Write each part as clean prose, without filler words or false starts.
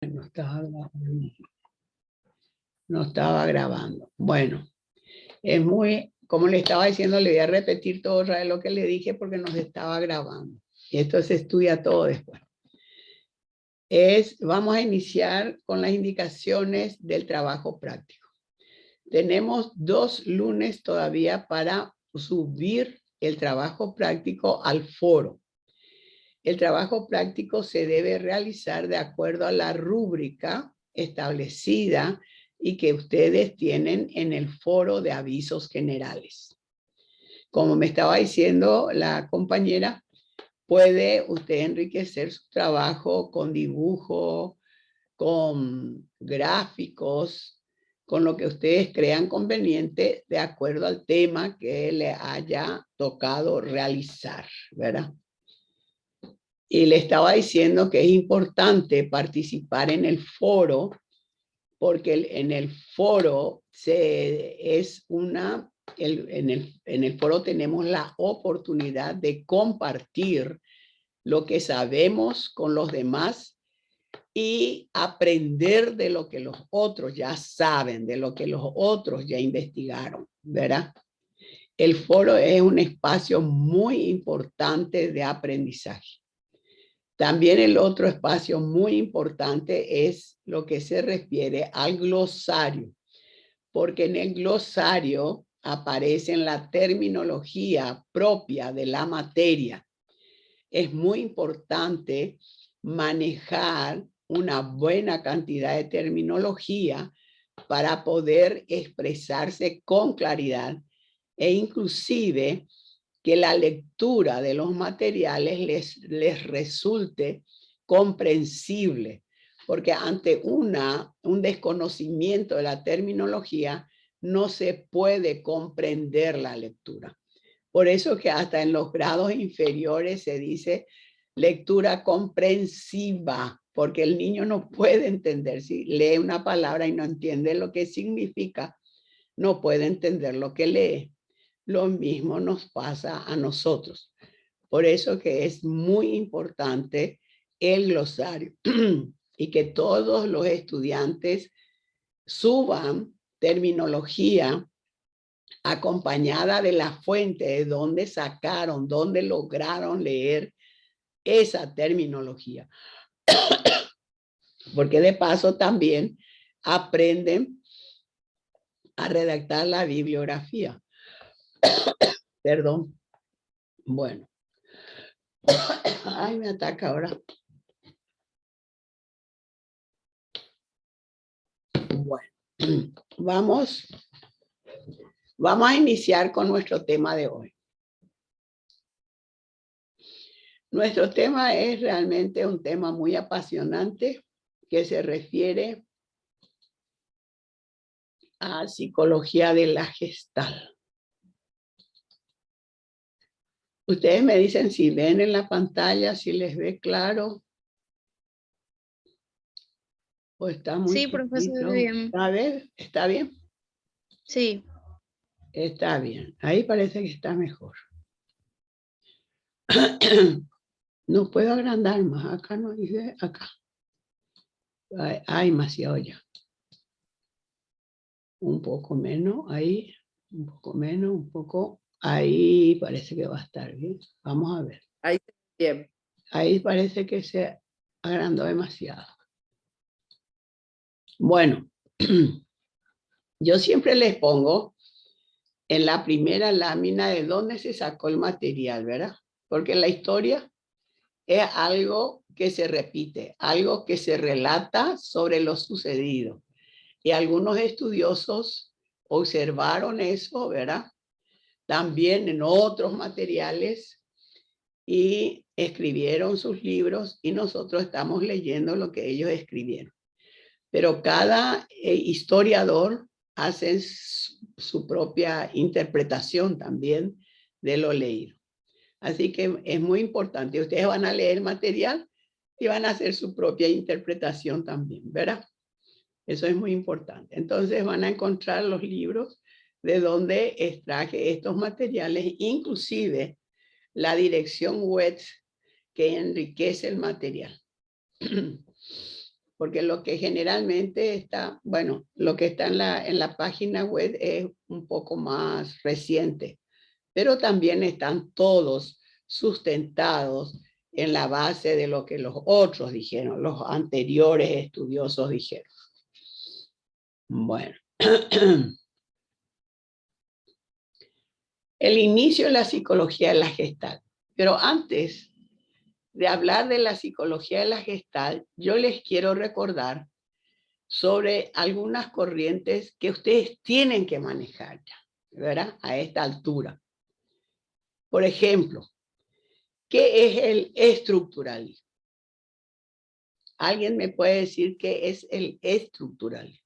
No estaba grabando. No estaba grabando. Bueno, es muy, como le estaba diciendo, le voy a repetir todo otra vez lo que le dije porque nos estaba grabando. Y esto se estudia todo después. Vamos a iniciar con las indicaciones del trabajo práctico. Tenemos 2 lunes todavía para subir el trabajo práctico al foro. El trabajo práctico se debe realizar de acuerdo a la rúbrica establecida y que ustedes tienen en el foro de avisos generales. Como me estaba diciendo la compañera, puede usted enriquecer su trabajo con dibujo, con gráficos, con lo que ustedes crean conveniente de acuerdo al tema que le haya tocado realizar, ¿verdad? Y le estaba diciendo que es importante participar en el foro, porque en el foro en el foro tenemos la oportunidad de compartir lo que sabemos con los demás y aprender de lo que los otros ya saben, de lo que los otros ya investigaron, ¿verdad? El foro es un espacio muy importante de aprendizaje. También el otro espacio muy importante es lo que se refiere al glosario, porque en el glosario aparece la terminología propia de la materia. Es muy importante manejar una buena cantidad de terminología para poder expresarse con claridad e inclusive que la lectura de los materiales les resulte comprensible, porque ante un desconocimiento de la terminología no se puede comprender la lectura. Por eso que hasta en los grados inferiores se dice lectura comprensiva, porque el niño no puede entender. Si lee una palabra y no entiende lo que significa, no puede entender lo que lee. Lo mismo nos pasa a nosotros. Por eso que es muy importante el glosario y que todos los estudiantes suban terminología acompañada de la fuente de donde sacaron, donde lograron leer esa terminología. Porque de paso también aprenden a redactar la bibliografía. Perdón. Bueno. Ay, me ataca ahora. Bueno, vamos a iniciar con nuestro tema de hoy. Nuestro tema es realmente un tema muy apasionante que se refiere a psicología de la Gestalt. Ustedes me dicen si ven en la pantalla, si les ve claro. ¿O está muy sí, profesor, bien. A ver, ¿está bien? Sí. Está bien. Ahí parece que está mejor. No puedo agrandar más. Acá no dice, acá. Hay demasiado ya. Un poco menos, ahí. Un poco menos, un poco. Ahí parece que va a estar bien. Vamos a ver. Ahí bien. Ahí parece que se agrandó demasiado. Bueno, yo siempre les pongo en la primera lámina de dónde se sacó el material, ¿verdad? Porque la historia es algo que se repite, algo que se relata sobre lo sucedido. Y algunos estudiosos observaron eso, ¿verdad? También en otros materiales y escribieron sus libros y nosotros estamos leyendo lo que ellos escribieron. Pero cada historiador hace su propia interpretación también de lo leído. Así que es muy importante. Ustedes van a leer el material y van a hacer su propia interpretación también, ¿verdad? Eso es muy importante. Entonces van a encontrar los libros de donde extraje estos materiales, inclusive la dirección web que enriquece el material. porque lo que generalmente está, bueno, lo que está en la página web es un poco más reciente, pero también están todos sustentados en la base de lo que los otros dijeron, los anteriores estudiosos dijeron. Bueno. El inicio de la psicología de la Gestalt. Pero antes de hablar de la psicología de la Gestalt, yo les quiero recordar sobre algunas corrientes que ustedes tienen que manejar ya, ¿verdad? A esta altura. Por ejemplo, ¿qué es el estructuralismo? ¿Alguien me puede decir qué es el estructuralismo?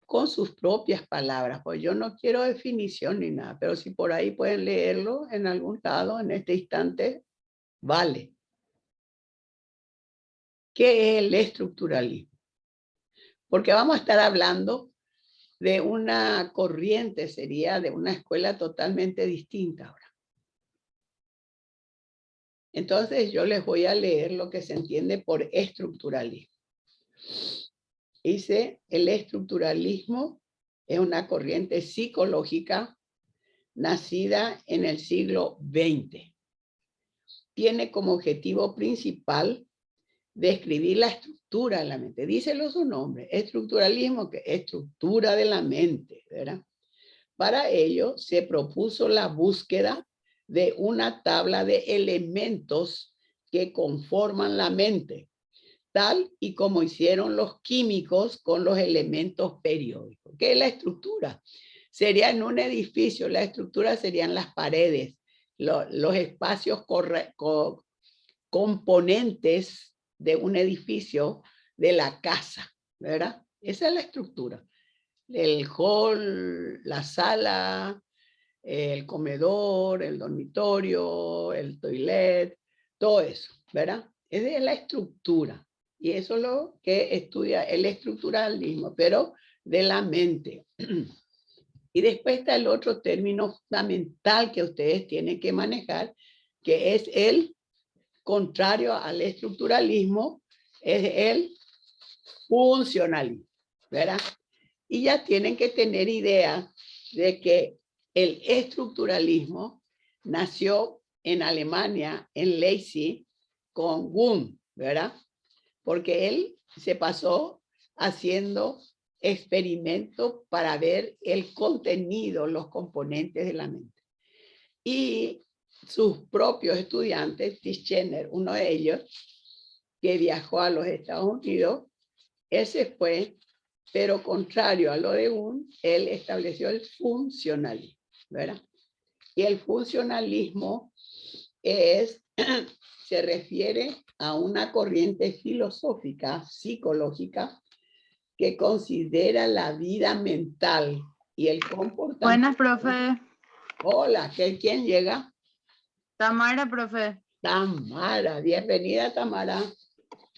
Con sus propias palabras, pues yo no quiero definición ni nada, pero si por ahí pueden leerlo en algún lado en este instante, vale. ¿Qué es el estructuralismo? Porque vamos a estar hablando de una corriente, sería de una escuela totalmente distinta ahora. Entonces yo les voy a leer lo que se entiende por estructuralismo. Dice, el estructuralismo es una corriente psicológica nacida en el siglo XX. Tiene como objetivo principal describir la estructura de la mente. Díselo su nombre, estructuralismo, que es estructura de la mente, ¿verdad? Para ello se propuso la búsqueda de una tabla de elementos que conforman la mente, tal y como hicieron los químicos con los elementos periódicos. ¿Qué es la estructura? Sería en un edificio, la estructura serían las paredes, los espacios componentes de un edificio, de la casa, ¿verdad? Esa es la estructura. El hall, la sala, el comedor, el dormitorio, el toilet, todo eso, ¿verdad? Es de la estructura. Y eso es lo que estudia el estructuralismo, pero de la mente. Y después está el otro término fundamental que ustedes tienen que manejar, que es el contrario al estructuralismo, es el funcionalismo, ¿verdad? Y ya tienen que tener idea de que el estructuralismo nació en Alemania, en Leipzig, con Wundt, ¿verdad? Porque él se pasó haciendo experimentos para ver el contenido, los componentes de la mente. Y sus propios estudiantes, Tishner, uno de ellos, que viajó a los Estados Unidos, ese fue, pero contrario a lo de Wundt, él estableció el funcionalismo, ¿verdad? Y el funcionalismo se refiere a una corriente filosófica, psicológica, que considera la vida mental y el comportamiento. Buenas, profe. Hola, ¿quién llega? Tamara, profe. Tamara, bienvenida, Tamara.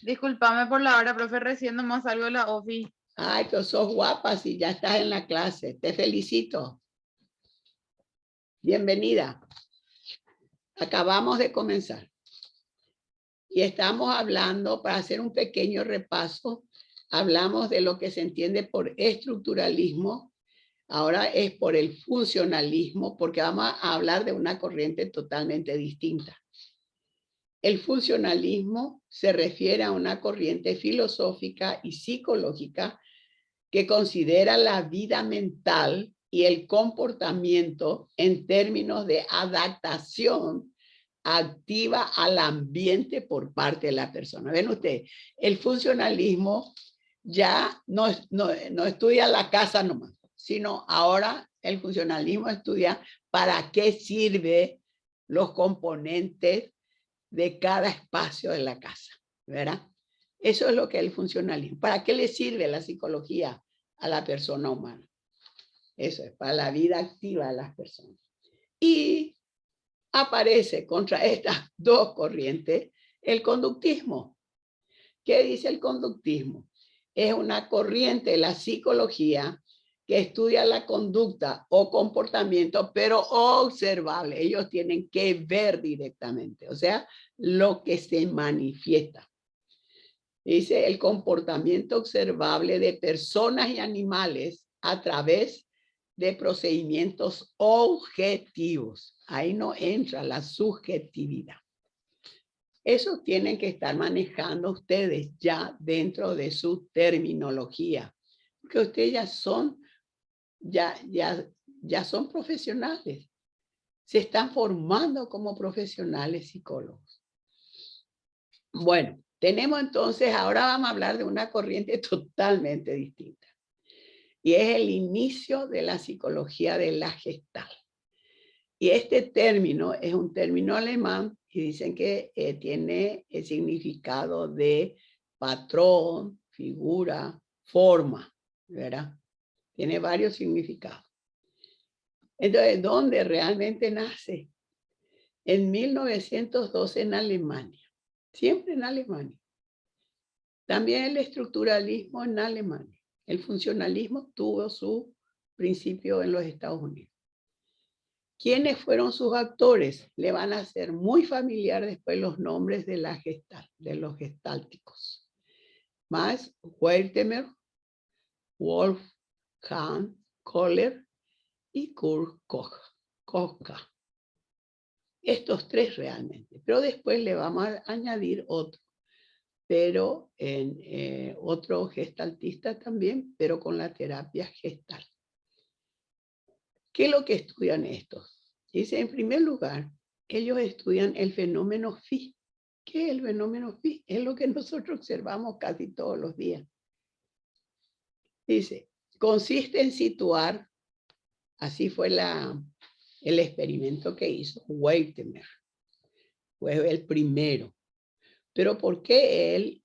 Discúlpame por la hora, profe, recién nomás salgo de la ofi. Ay, que sos guapa si ya estás en la clase. Te felicito. Bienvenida. Acabamos de comenzar. Y estamos hablando, para hacer un pequeño repaso, hablamos de lo que se entiende por estructuralismo. Ahora es por el funcionalismo, porque vamos a hablar de una corriente totalmente distinta. El funcionalismo se refiere a una corriente filosófica y psicológica que considera la vida mental y el comportamiento en términos de adaptación activa al ambiente por parte de la persona. Ven ustedes, el funcionalismo ya no estudia la casa nomás, sino ahora el funcionalismo estudia para qué sirve los componentes de cada espacio de la casa, ¿verdad? Eso es lo que es el funcionalismo. ¿Para qué le sirve la psicología a la persona humana? Eso es para la vida activa de las personas. Y aparece contra estas dos corrientes el conductismo. ¿Qué dice el conductismo? Es una corriente de la psicología que estudia la conducta o comportamiento, pero observable. Ellos tienen que ver directamente, o sea, lo que se manifiesta. Dice el comportamiento observable de personas y animales a través de procedimientos objetivos. Ahí no entra la subjetividad. Eso tienen que estar manejando ustedes ya dentro de su terminología, porque ustedes ya son profesionales. Se están formando como profesionales psicólogos. Bueno, tenemos entonces, ahora vamos a hablar de una corriente totalmente distinta. Y es el inicio de la psicología de la Gestalt. Y este término es un término alemán y dicen que tiene el significado de patrón, figura, forma, ¿verdad? Tiene varios significados. Entonces, ¿dónde realmente nace? En 1912 en Alemania. Siempre en Alemania. También el estructuralismo en Alemania. El funcionalismo tuvo su principio en los Estados Unidos. ¿Quiénes fueron sus actores? Le van a ser muy familiar después los nombres de la Gestalt, de los gestálticos. Max Wertheimer, Wolfgang Kohler y Kurt Koch. Estos tres realmente, pero después le vamos a añadir otro, pero en otro gestaltista también, pero con la terapia gestal. ¿Qué es lo que estudian estos? Dice, en primer lugar, ellos estudian el fenómeno phi. ¿Qué es el fenómeno phi? Es lo que nosotros observamos casi todos los días. Dice, consiste en situar, así fue el experimento que hizo Wertheimer. Fue el primero. Pero ¿por qué él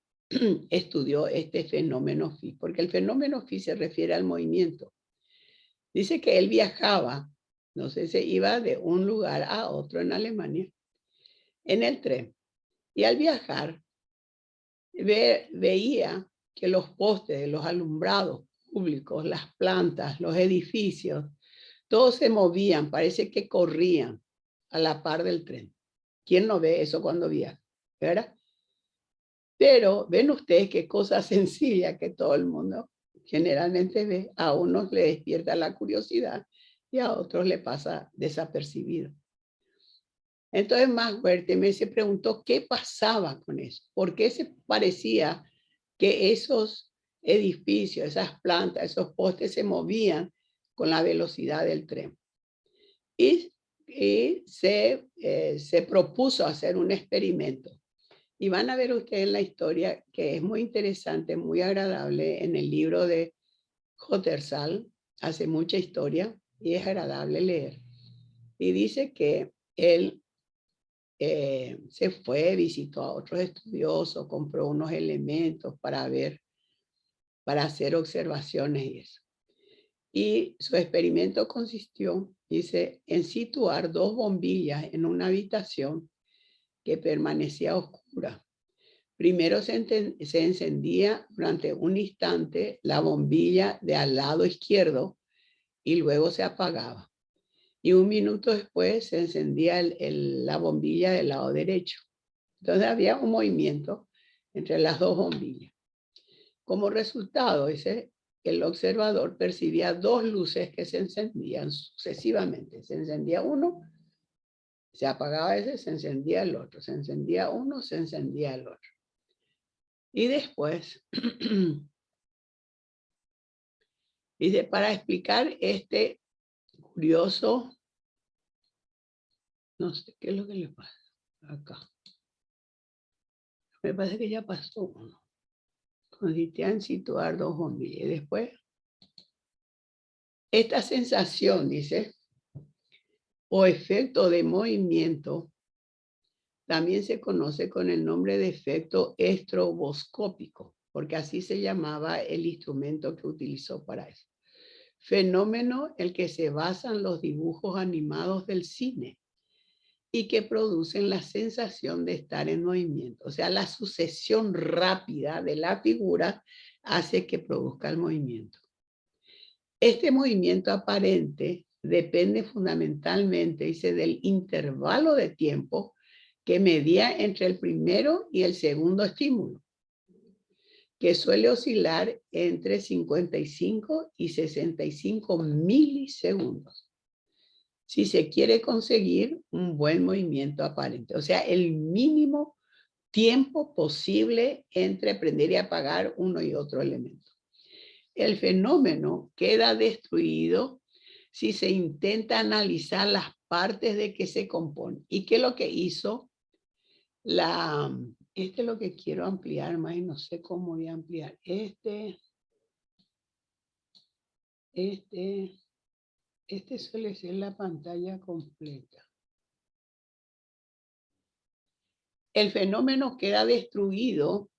estudió este fenómeno phi? Porque el fenómeno phi se refiere al movimiento. Dice que él viajaba, no sé, se iba de un lugar a otro en Alemania, en el tren. Y al viajar, veía que los postes, los alumbrados públicos, las plantas, los edificios, todos se movían, parece que corrían a la par del tren. ¿Quién no ve eso cuando viaja? ¿Verdad? Pero ven ustedes qué cosa sencilla que todo el mundo generalmente ve. A unos le despierta la curiosidad y a otros le pasa desapercibido. Entonces Max Wertheimer se preguntó qué pasaba con eso. ¿Por qué se parecía que esos edificios, esas plantas, esos postes se movían con la velocidad del tren? Y se propuso hacer un experimento. Y van a ver ustedes en la historia que es muy interesante, muy agradable. En el libro de Hottersall hace mucha historia y es agradable leer. Y dice que él se fue, visitó a otros estudiosos, compró unos elementos para ver, para hacer observaciones y eso. Y su experimento consistió, dice, en situar dos bombillas en una habitación que permanecía oscura. Primero se encendía durante un instante la bombilla de al lado izquierdo y luego se apagaba. Y un minuto después se encendía la bombilla del lado derecho. Entonces había un movimiento entre las dos bombillas. Como resultado, el observador percibía dos luces que se encendían sucesivamente. Se encendía uno, se apagaba ese, se encendía el otro. Se encendía uno, se encendía el otro. Y después, dice, para explicar este curioso, no sé qué es lo que le pasa acá. Me parece que ya pasó uno. Consistía en situar dos bombillas. Y después, esta sensación, dice, o efecto de movimiento, también se conoce con el nombre de efecto estroboscópico, porque así se llamaba el instrumento que utilizó para eso. Fenómeno en el que se basan los dibujos animados del cine y que producen la sensación de estar en movimiento. O sea, la sucesión rápida de la figura hace que produzca el movimiento. Este movimiento aparente depende fundamentalmente, dice, del intervalo de tiempo que medía entre el primero y el segundo estímulo. que suele oscilar entre 55 y 65 milisegundos. Si se quiere conseguir un buen movimiento aparente, o sea, el mínimo tiempo posible entre prender y apagar uno y otro elemento. El fenómeno queda destruido si se intenta analizar las partes de que se compone. ¿Y qué es lo que hizo? Este es lo que quiero ampliar más y no sé cómo voy a ampliar. Este suele ser la pantalla completa. El fenómeno queda destruido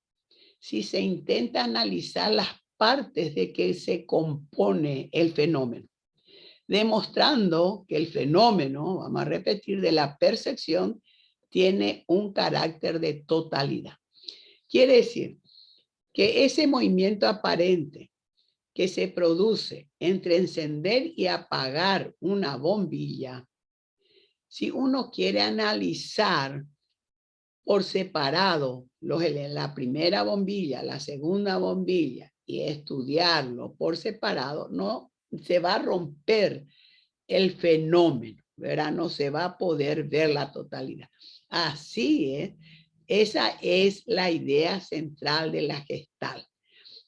si se intenta analizar las partes de que se compone el fenómeno, demostrando que el fenómeno, vamos a repetir, de la percepción tiene un carácter de totalidad. Quiere decir que ese movimiento aparente que se produce entre encender y apagar una bombilla, si uno quiere analizar por separado la primera bombilla, la segunda bombilla y estudiarlo por separado, no se va a romper el fenómeno, ¿verdad? No se va a poder ver la totalidad. Así es, esa es la idea central de la Gestalt,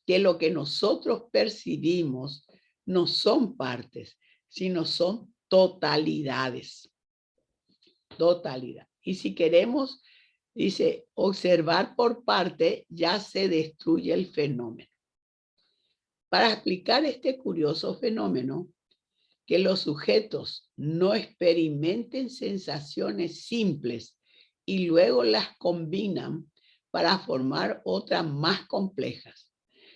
que lo que nosotros percibimos no son partes, sino son totalidades. Totalidad. Y si queremos, dice, observar por parte, ya se destruye el fenómeno. Para explicar este curioso fenómeno, que los sujetos no experimenten sensaciones simples y luego las combinan para formar otras más complejas,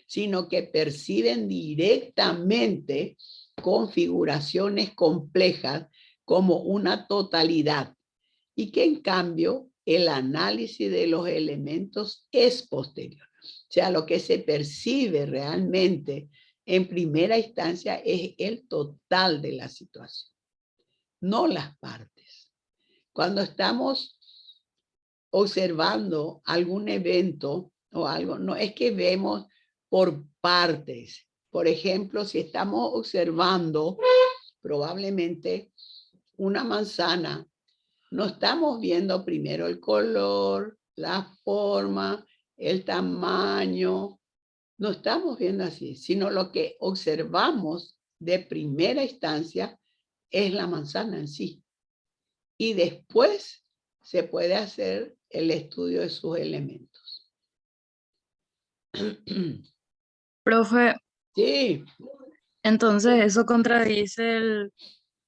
sino que perciben directamente configuraciones complejas como una totalidad, y que en cambio el análisis de los elementos es posterior. O sea, lo que se percibe realmente en primera instancia es el total de la situación, no las partes. Cuando estamos observando algún evento o algo, no es que vemos por partes. Por ejemplo, si estamos observando probablemente una manzana, no estamos viendo primero el color, la forma, el tamaño. No estamos viendo así, sino lo que observamos de primera instancia es la manzana en sí. Y después se puede hacer el estudio de sus elementos. Profe, Sí, entonces eso contradice el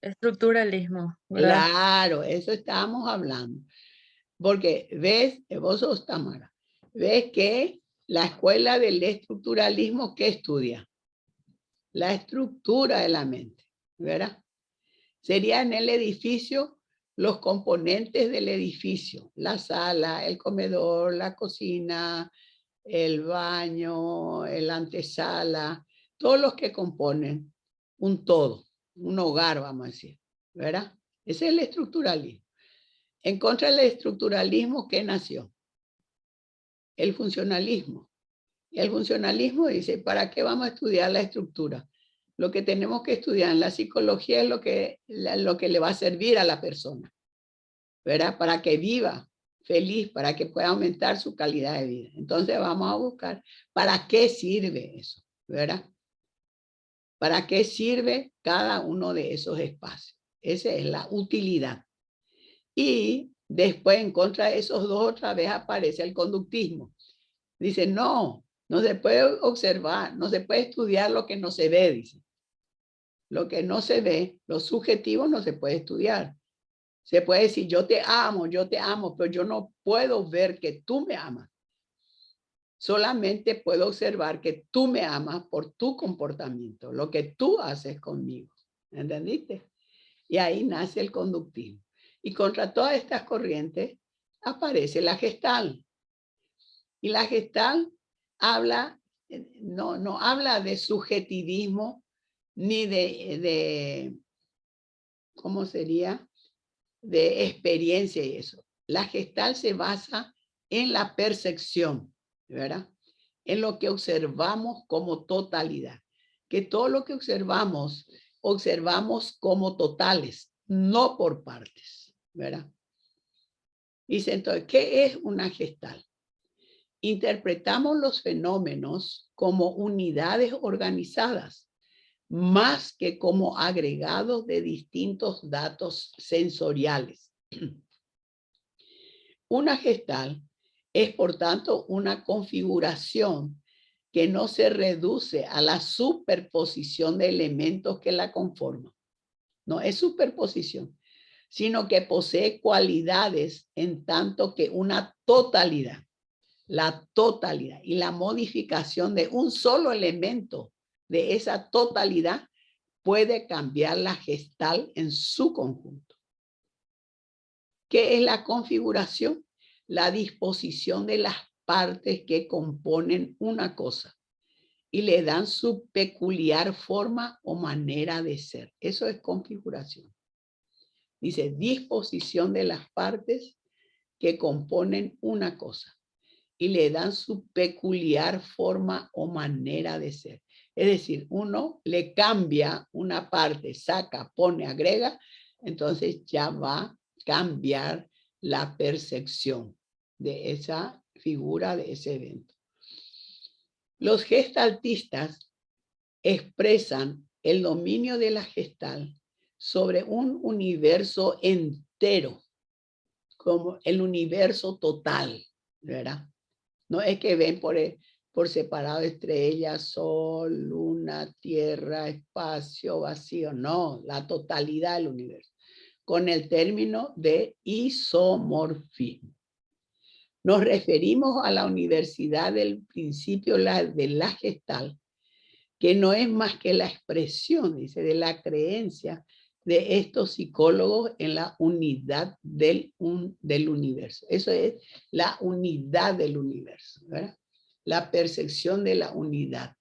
estructuralismo, ¿verdad? claro, eso estábamos hablando. Porque ves, vos sos Tamara, ves que la escuela del estructuralismo, ¿qué estudia? La estructura de la mente, ¿verdad? Sería en el edificio los componentes del edificio, la sala, el comedor, la cocina, el baño, el antesala, todos los que componen un todo, un hogar, vamos a decir, ¿verdad? Ese es el estructuralismo. En contra del estructuralismo, ¿qué nació? El funcionalismo. Y el funcionalismo dice, ¿para qué vamos a estudiar la estructura? Lo que tenemos que estudiar en la psicología es lo que le va a servir a la persona, ¿verdad? Para que viva feliz, para que pueda aumentar su calidad de vida. Entonces vamos a buscar, ¿para qué sirve eso? ¿Verdad? ¿Para qué sirve cada uno de esos espacios? Esa es la utilidad. Y después, en contra de esos dos, otra vez aparece el conductismo. Dice, no se puede observar, no se puede estudiar lo que no se ve, dice. Lo que no se ve, lo subjetivo no se puede estudiar. Se puede decir, yo te amo, pero yo no puedo ver que tú me amas. Solamente puedo observar que tú me amas por tu comportamiento, lo que tú haces conmigo. ¿Entendiste? Y ahí nace el conductismo. Y contra todas estas corrientes aparece la Gestalt. Y la Gestalt habla, no habla de subjetivismo ni de ¿cómo sería? De experiencia y eso. La Gestalt se basa en la percepción, ¿verdad? en lo que observamos como totalidad. Que todo lo que observamos como totales, no por partes, ¿verdad? Dice entonces, ¿qué es una gestal? Interpretamos los fenómenos como unidades organizadas, más que como agregados de distintos datos sensoriales. Una gestal es, por tanto, una configuración que no se reduce a la superposición de elementos que la conforman. No es superposición, sino que posee cualidades en tanto que una totalidad. La totalidad y la modificación de un solo elemento de esa totalidad puede cambiar la gestal en su conjunto. ¿Qué es la configuración? La disposición de las partes que componen una cosa y le dan su peculiar forma o manera de ser. Eso es configuración. Dice disposición de las partes que componen una cosa y le dan su peculiar forma o manera de ser. Es decir, uno le cambia una parte, saca, pone, agrega, entonces ya va a cambiar la percepción de esa figura, de ese evento. Los gestaltistas expresan el dominio de la gestal sobre un universo entero, como el universo total, ¿verdad? No es que ven por separado estrellas, sol, luna, tierra, espacio, vacío. No, la totalidad del universo. Con el término de isomorfismo. Nos referimos a la universidad del principio de la gestal, que no es más que la expresión, dice, de la creencia de estos psicólogos en la unidad del universo. Eso es la unidad del universo, ¿verdad? La percepción de la unidad.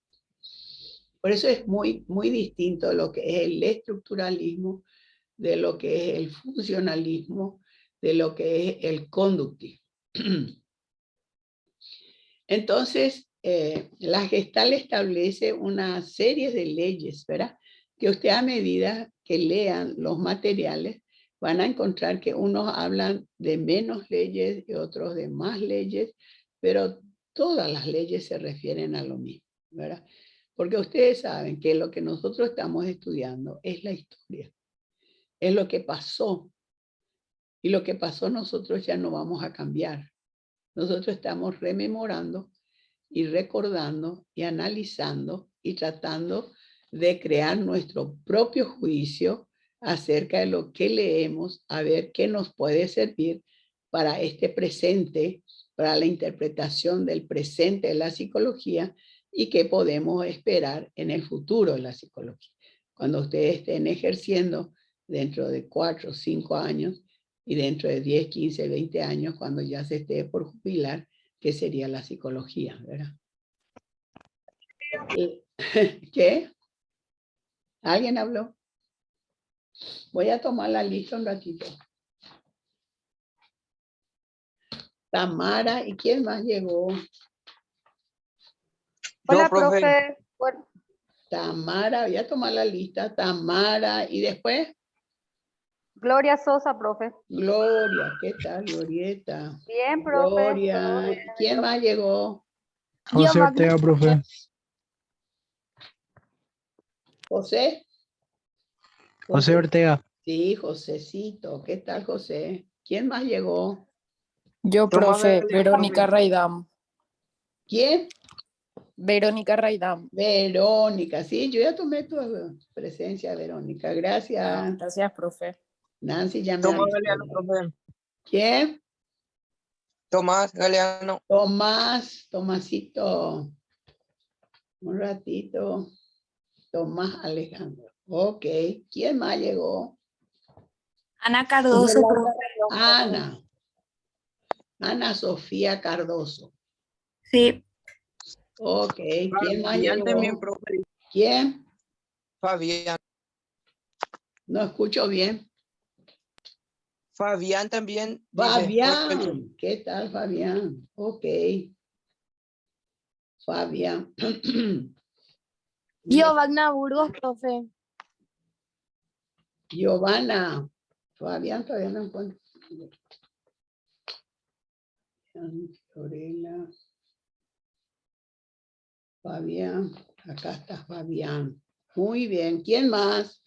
Por eso es muy, muy distinto de lo que es el estructuralismo, de lo que es el funcionalismo, de lo que es el conductismo. Entonces, la Gestalt establece una serie de leyes, ¿verdad? Que usted a medida que lean los materiales van a encontrar que unos hablan de menos leyes y otros de más leyes, pero todas las leyes se refieren a lo mismo, ¿verdad? Porque ustedes saben que lo que nosotros estamos estudiando es la historia, es lo que pasó. Y lo que pasó nosotros ya no vamos a cambiar. Nosotros estamos rememorando y recordando y analizando y tratando de crear nuestro propio juicio acerca de lo que leemos, a ver qué nos puede servir para este presente, para la interpretación del presente de la psicología y qué podemos esperar en el futuro de la psicología. Cuando ustedes estén ejerciendo dentro de 4 o 5 años y dentro de 10, 15, 20 años, cuando ya se esté por jubilar, ¿qué sería la psicología, verdad? ¿Qué? ¿Alguien habló? Voy a tomar la lista un ratito. Tamara, ¿y quién más llegó? Hola, profe. Bueno, Tamara, voy a tomar la lista. Tamara, y después Gloria Sosa, profe. Gloria. ¿Qué tal, Glorieta? Bien, profe. Gloria. ¿Quién más llegó? José Ortega, profe. ¿José? José Ortega. Sí, Josecito. ¿Qué tal, José? ¿Quién más llegó? Yo, profe, Verónica Raidam. ¿Quién? Verónica Raidam. Verónica. Sí, yo ya tomé tu presencia, Verónica. Gracias. Gracias, profe. Nancy ya me Tomás avisó. Galeano, profe. ¿Quién? Tomás Galeano. Tomás, Tomasito. Un ratito. Tomás Alejandro. Ok. ¿Quién más llegó? Ana Cardoso, profe. Ana. Ana Sofía Cardoso. Sí, Ok. ¿Quién más Fabián también, llegó? profe. ¿Quién? Fabián. No escucho bien. Fabián también. Dice, profe. Fabián. ¿Qué tal, Fabián? Ok. Fabián. Giovanna Burgos, profe. Giovanna. Fabián todavía no encuentro. Fiorella. Fabián. Acá está Fabián. Muy bien. ¿Quién más?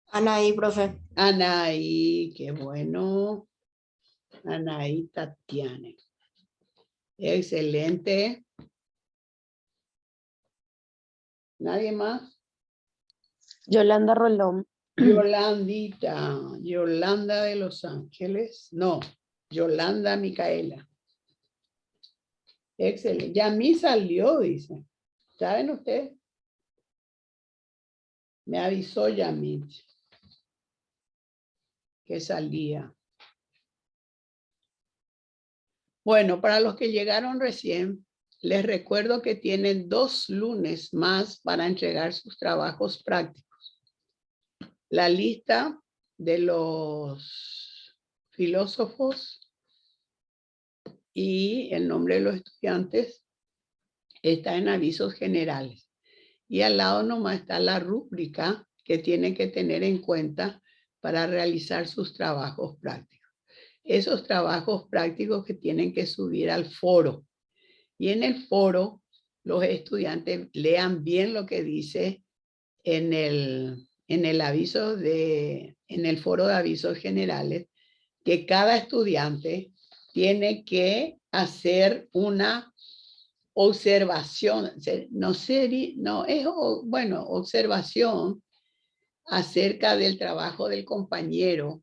Anaí, profe. Anaí. Qué bueno. Anaí Tatiana. Excelente. ¿Nadie más? Yolanda Rolón. Yolandita. Yolanda de Los Ángeles. No. Yolanda Micaela. Excelente. Ya mí salió, dice. ¿Saben ustedes? Me avisó Yamit que salía. Bueno, para los que llegaron recién, les recuerdo que tienen 2 lunes más para entregar sus trabajos prácticos. La lista de los filósofos y el nombre de los estudiantes está en avisos generales. Y al lado nomás está la rúbrica que tienen que tener en cuenta para realizar sus trabajos prácticos. Esos trabajos prácticos que tienen que subir al foro. Y en el foro, los estudiantes lean bien lo que dice en el aviso en el foro de avisos generales, que cada estudiante tiene que hacer una observación, observación acerca del trabajo del compañero,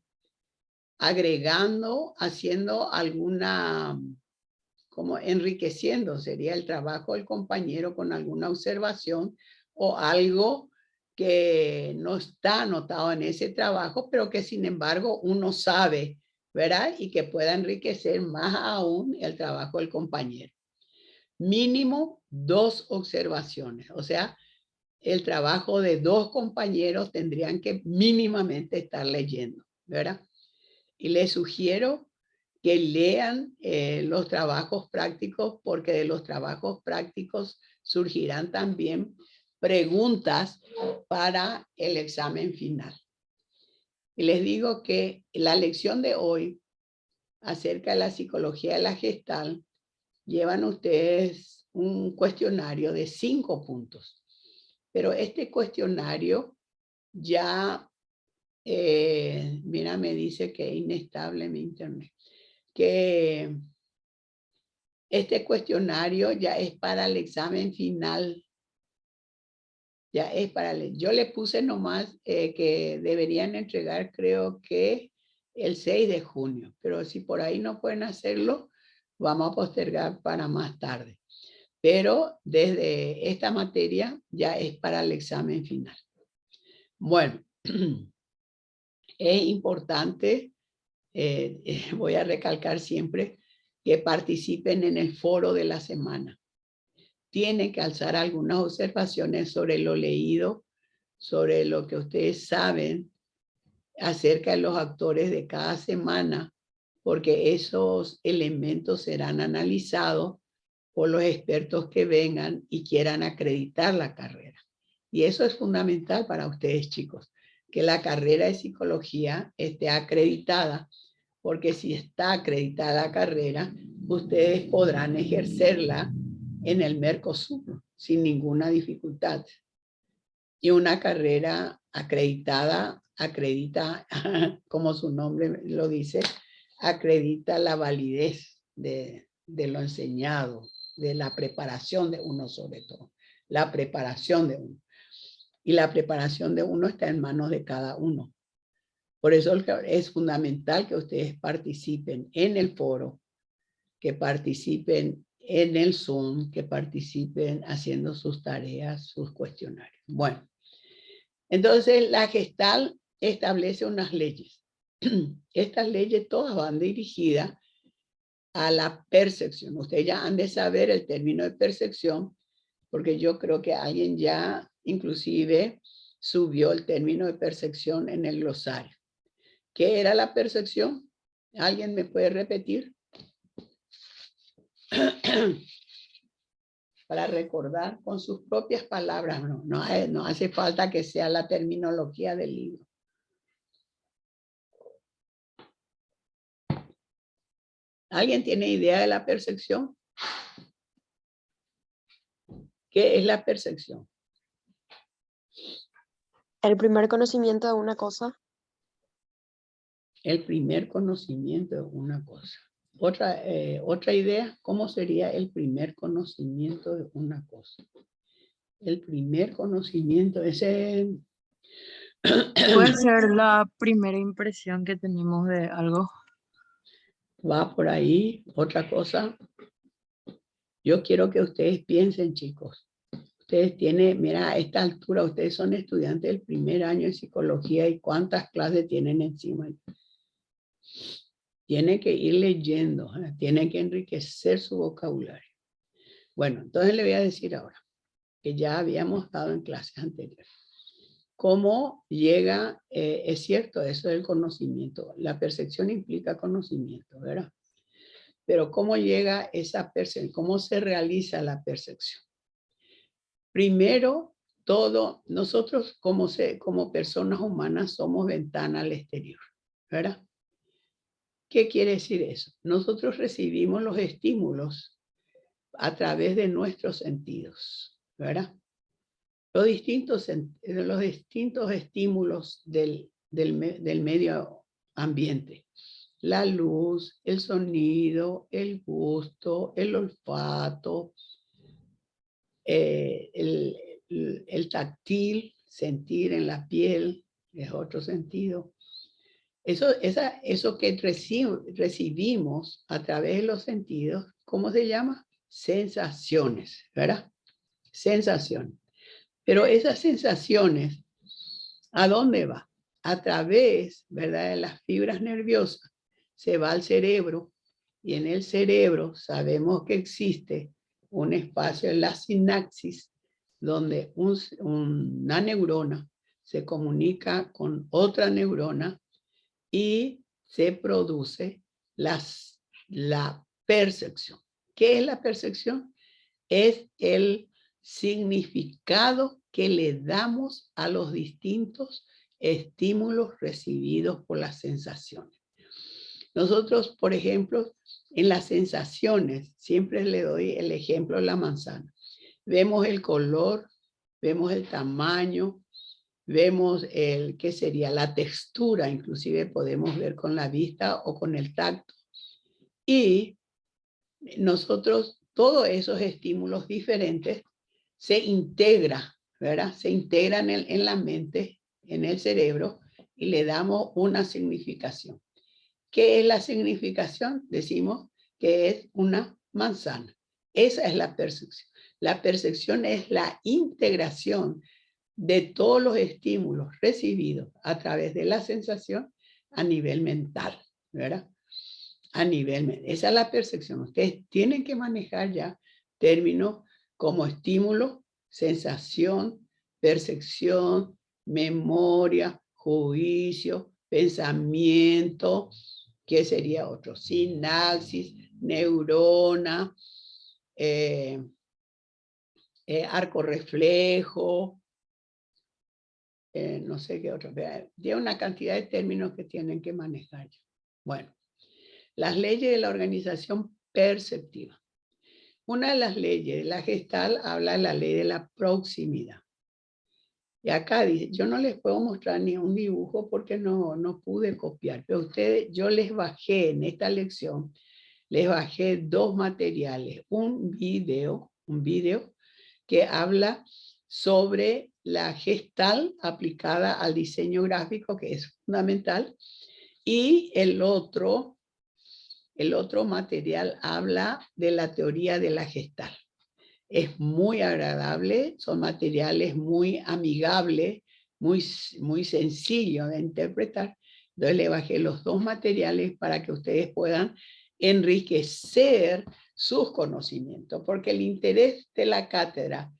agregando, haciendo alguna, como enriqueciendo, sería el trabajo del compañero con alguna observación o algo que no está anotado en ese trabajo, pero que sin embargo uno sabe, ¿verdad? Y que pueda enriquecer más aún el trabajo del compañero. Mínimo 2 observaciones, o sea, el trabajo de 2 compañeros tendrían que mínimamente estar leyendo, ¿verdad? Y les sugiero que lean los trabajos prácticos, porque de los trabajos prácticos surgirán también preguntas para el examen final. Y les digo que la lección de hoy acerca de la psicología de la Gestalt, llevan ustedes un cuestionario de 5 puntos. Pero este cuestionario ya, mira, me dice que es inestable mi internet. Que este cuestionario ya es para el examen final. Ya es yo le puse nomás que deberían entregar, creo que el 6 de junio. Pero si por ahí no pueden hacerlo, vamos a postergar para más tarde. Pero desde esta materia ya es para el examen final. Bueno, es importante, voy a recalcar siempre, que participen en el foro de la semana. Tienen que alzar algunas observaciones sobre lo leído, sobre lo que ustedes saben acerca de los actores de cada semana, porque esos elementos serán analizados por los expertos que vengan y quieran acreditar la carrera. Y eso es fundamental para ustedes, chicos, que la carrera de psicología esté acreditada, porque si está acreditada la carrera, ustedes podrán ejercerla en el Mercosur sin ninguna dificultad. Y una carrera acreditada acredita, como su nombre lo dice, acredita la validez de lo enseñado, de la preparación de uno sobre todo, la preparación de uno. Y la preparación de uno está en manos de cada uno. Por eso es fundamental que ustedes participen en el foro, que participen en el Zoom, que participen haciendo sus tareas, sus cuestionarios. Bueno, entonces la Gestalt establece unas leyes. Estas leyes todas van dirigidas a la percepción. Ustedes ya han de saber el término de percepción, porque yo creo que alguien ya inclusive subió el término de percepción en el glosario. ¿Qué era la percepción? ¿Alguien me puede repetir? para recordar con sus propias palabras. No hace falta que sea la terminología del libro. ¿Alguien tiene idea de la percepción? ¿Qué es la percepción? El primer conocimiento de una cosa. El primer conocimiento de una cosa. Otra idea, ¿cómo sería el primer conocimiento de una cosa? El primer conocimiento, ese... Puede ser la primera impresión que tenemos de algo. Va por ahí. Otra cosa. Yo quiero que ustedes piensen, chicos. Ustedes tienen, mira, a esta altura, ustedes son estudiantes del primer año de psicología y cuántas clases tienen encima. Tienen que ir leyendo, tienen que enriquecer su vocabulario. Bueno, entonces le voy a decir ahora, que ya habíamos dado en clases anteriores. ¿Cómo llega? Es cierto, eso del conocimiento. La percepción implica conocimiento, ¿verdad? Pero ¿cómo llega esa percepción? ¿Cómo se realiza la percepción? Primero, nosotros como personas humanas somos ventana al exterior, ¿verdad? ¿Qué quiere decir eso? Nosotros recibimos los estímulos a través de nuestros sentidos, ¿verdad? Los distintos estímulos del medio ambiente. La luz, el sonido, el gusto, el olfato, el táctil, sentir en la piel, es otro sentido. Eso que recibimos a través de los sentidos, ¿cómo se llama? Sensaciones, ¿verdad? Sensaciones. Pero esas sensaciones, ¿a dónde va? A través, ¿verdad?, de las fibras nerviosas, se va al cerebro, y en el cerebro sabemos que existe un espacio en la sinapsis, donde una neurona se comunica con otra neurona y se produce la percepción. ¿Qué es la percepción? Es el significado que le damos a los distintos estímulos recibidos por las sensaciones. Nosotros, por ejemplo, en las sensaciones, siempre le doy el ejemplo de la manzana. Vemos el color, vemos el tamaño, vemos ¿qué sería? La textura, inclusive podemos ver con la vista o con el tacto. Y nosotros, todos esos estímulos diferentes se integra, ¿verdad? Se integran en la mente, en el cerebro, y le damos una significación. ¿Qué es la significación? Decimos que es una manzana. Esa es la percepción. La percepción es la integración de todos los estímulos recibidos a través de la sensación a nivel mental, ¿verdad? A nivel mental. Esa es la percepción. Ustedes tienen que manejar ya términos como estímulo, sensación, percepción, memoria, juicio, pensamiento, ¿qué sería otro? Sinapsis, neurona, arco reflejo, no sé qué otro. Tiene una cantidad de términos que tienen que manejar. Bueno, las leyes de la organización perceptiva. Una de las leyes de la Gestalt habla de la ley de la proximidad. Y acá dice, yo no les puedo mostrar ni un dibujo porque no pude copiar, pero ustedes, yo les bajé en esta lección, les bajé dos materiales, un video que habla sobre la Gestalt aplicada al diseño gráfico, que es fundamental, y el otro material habla de la teoría de la Gestalt. Es muy agradable, son materiales muy amigables, muy sencillos de interpretar. Entonces le bajé los dos materiales para que ustedes puedan enriquecer sus conocimientos, porque el interés de la cátedra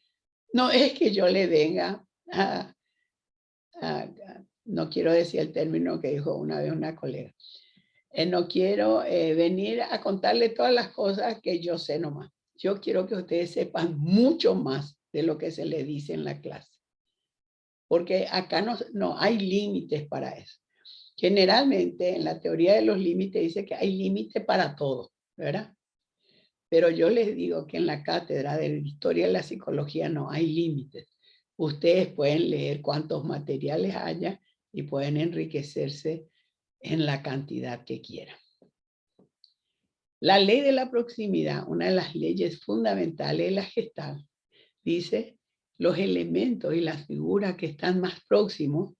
no es que yo le venga no quiero decir el término que dijo una vez una colega, no quiero venir a contarle todas las cosas que yo sé nomás. yo quiero que ustedes sepan mucho más de lo que se les dice en la clase. Porque acá no hay límites para eso. Generalmente en la teoría de los límites dice que hay límites para todo, ¿verdad? Pero yo les digo que en la cátedra de Historia de la Psicología no hay límites. Ustedes pueden leer cuantos materiales haya y pueden enriquecerse en la cantidad que quieran. La ley de la proximidad, una de las leyes fundamentales de la Gestalt, dice: los elementos y las figuras que están más próximos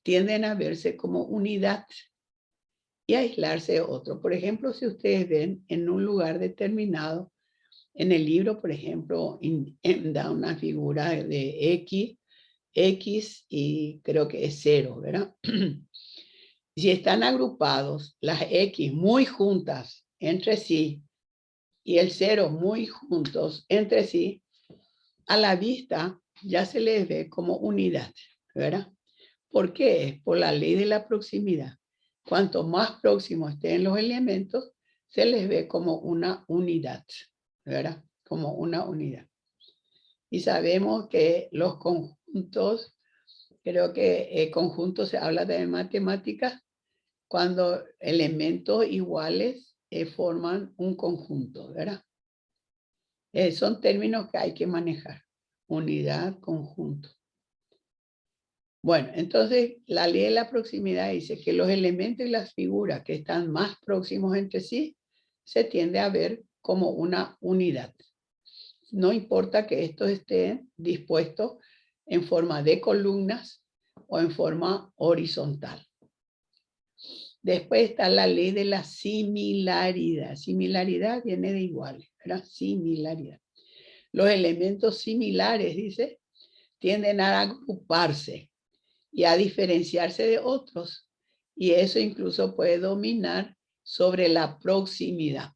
tienden a verse como unidad y aislarse de otro. Por ejemplo, si ustedes ven en un lugar determinado, en el libro, por ejemplo, da una figura de X y creo que es 0, ¿verdad? Si están agrupados las X muy juntas entre sí y el 0 muy juntos entre sí, a la vista ya se les ve como unidad, ¿verdad? ¿Por qué? Por la ley de la proximidad. Cuanto más próximos estén los elementos, se les ve como una unidad, ¿verdad? Como una unidad. Y sabemos que los conjuntos, creo que conjuntos se habla de matemáticas, cuando elementos iguales forman un conjunto, ¿verdad? Son términos que hay que manejar. Unidad, conjunto. Bueno, entonces la ley de la proximidad dice que los elementos y las figuras que están más próximos entre sí se tiende a ver como una unidad. No importa que estos estén dispuestos en forma de columnas o en forma horizontal. Después está la ley de la similaridad. Similaridad viene de iguales, ¿verdad? Similaridad. Los elementos similares, dice, tienden a agruparse y a diferenciarse de otros. Y eso incluso puede dominar sobre la proximidad.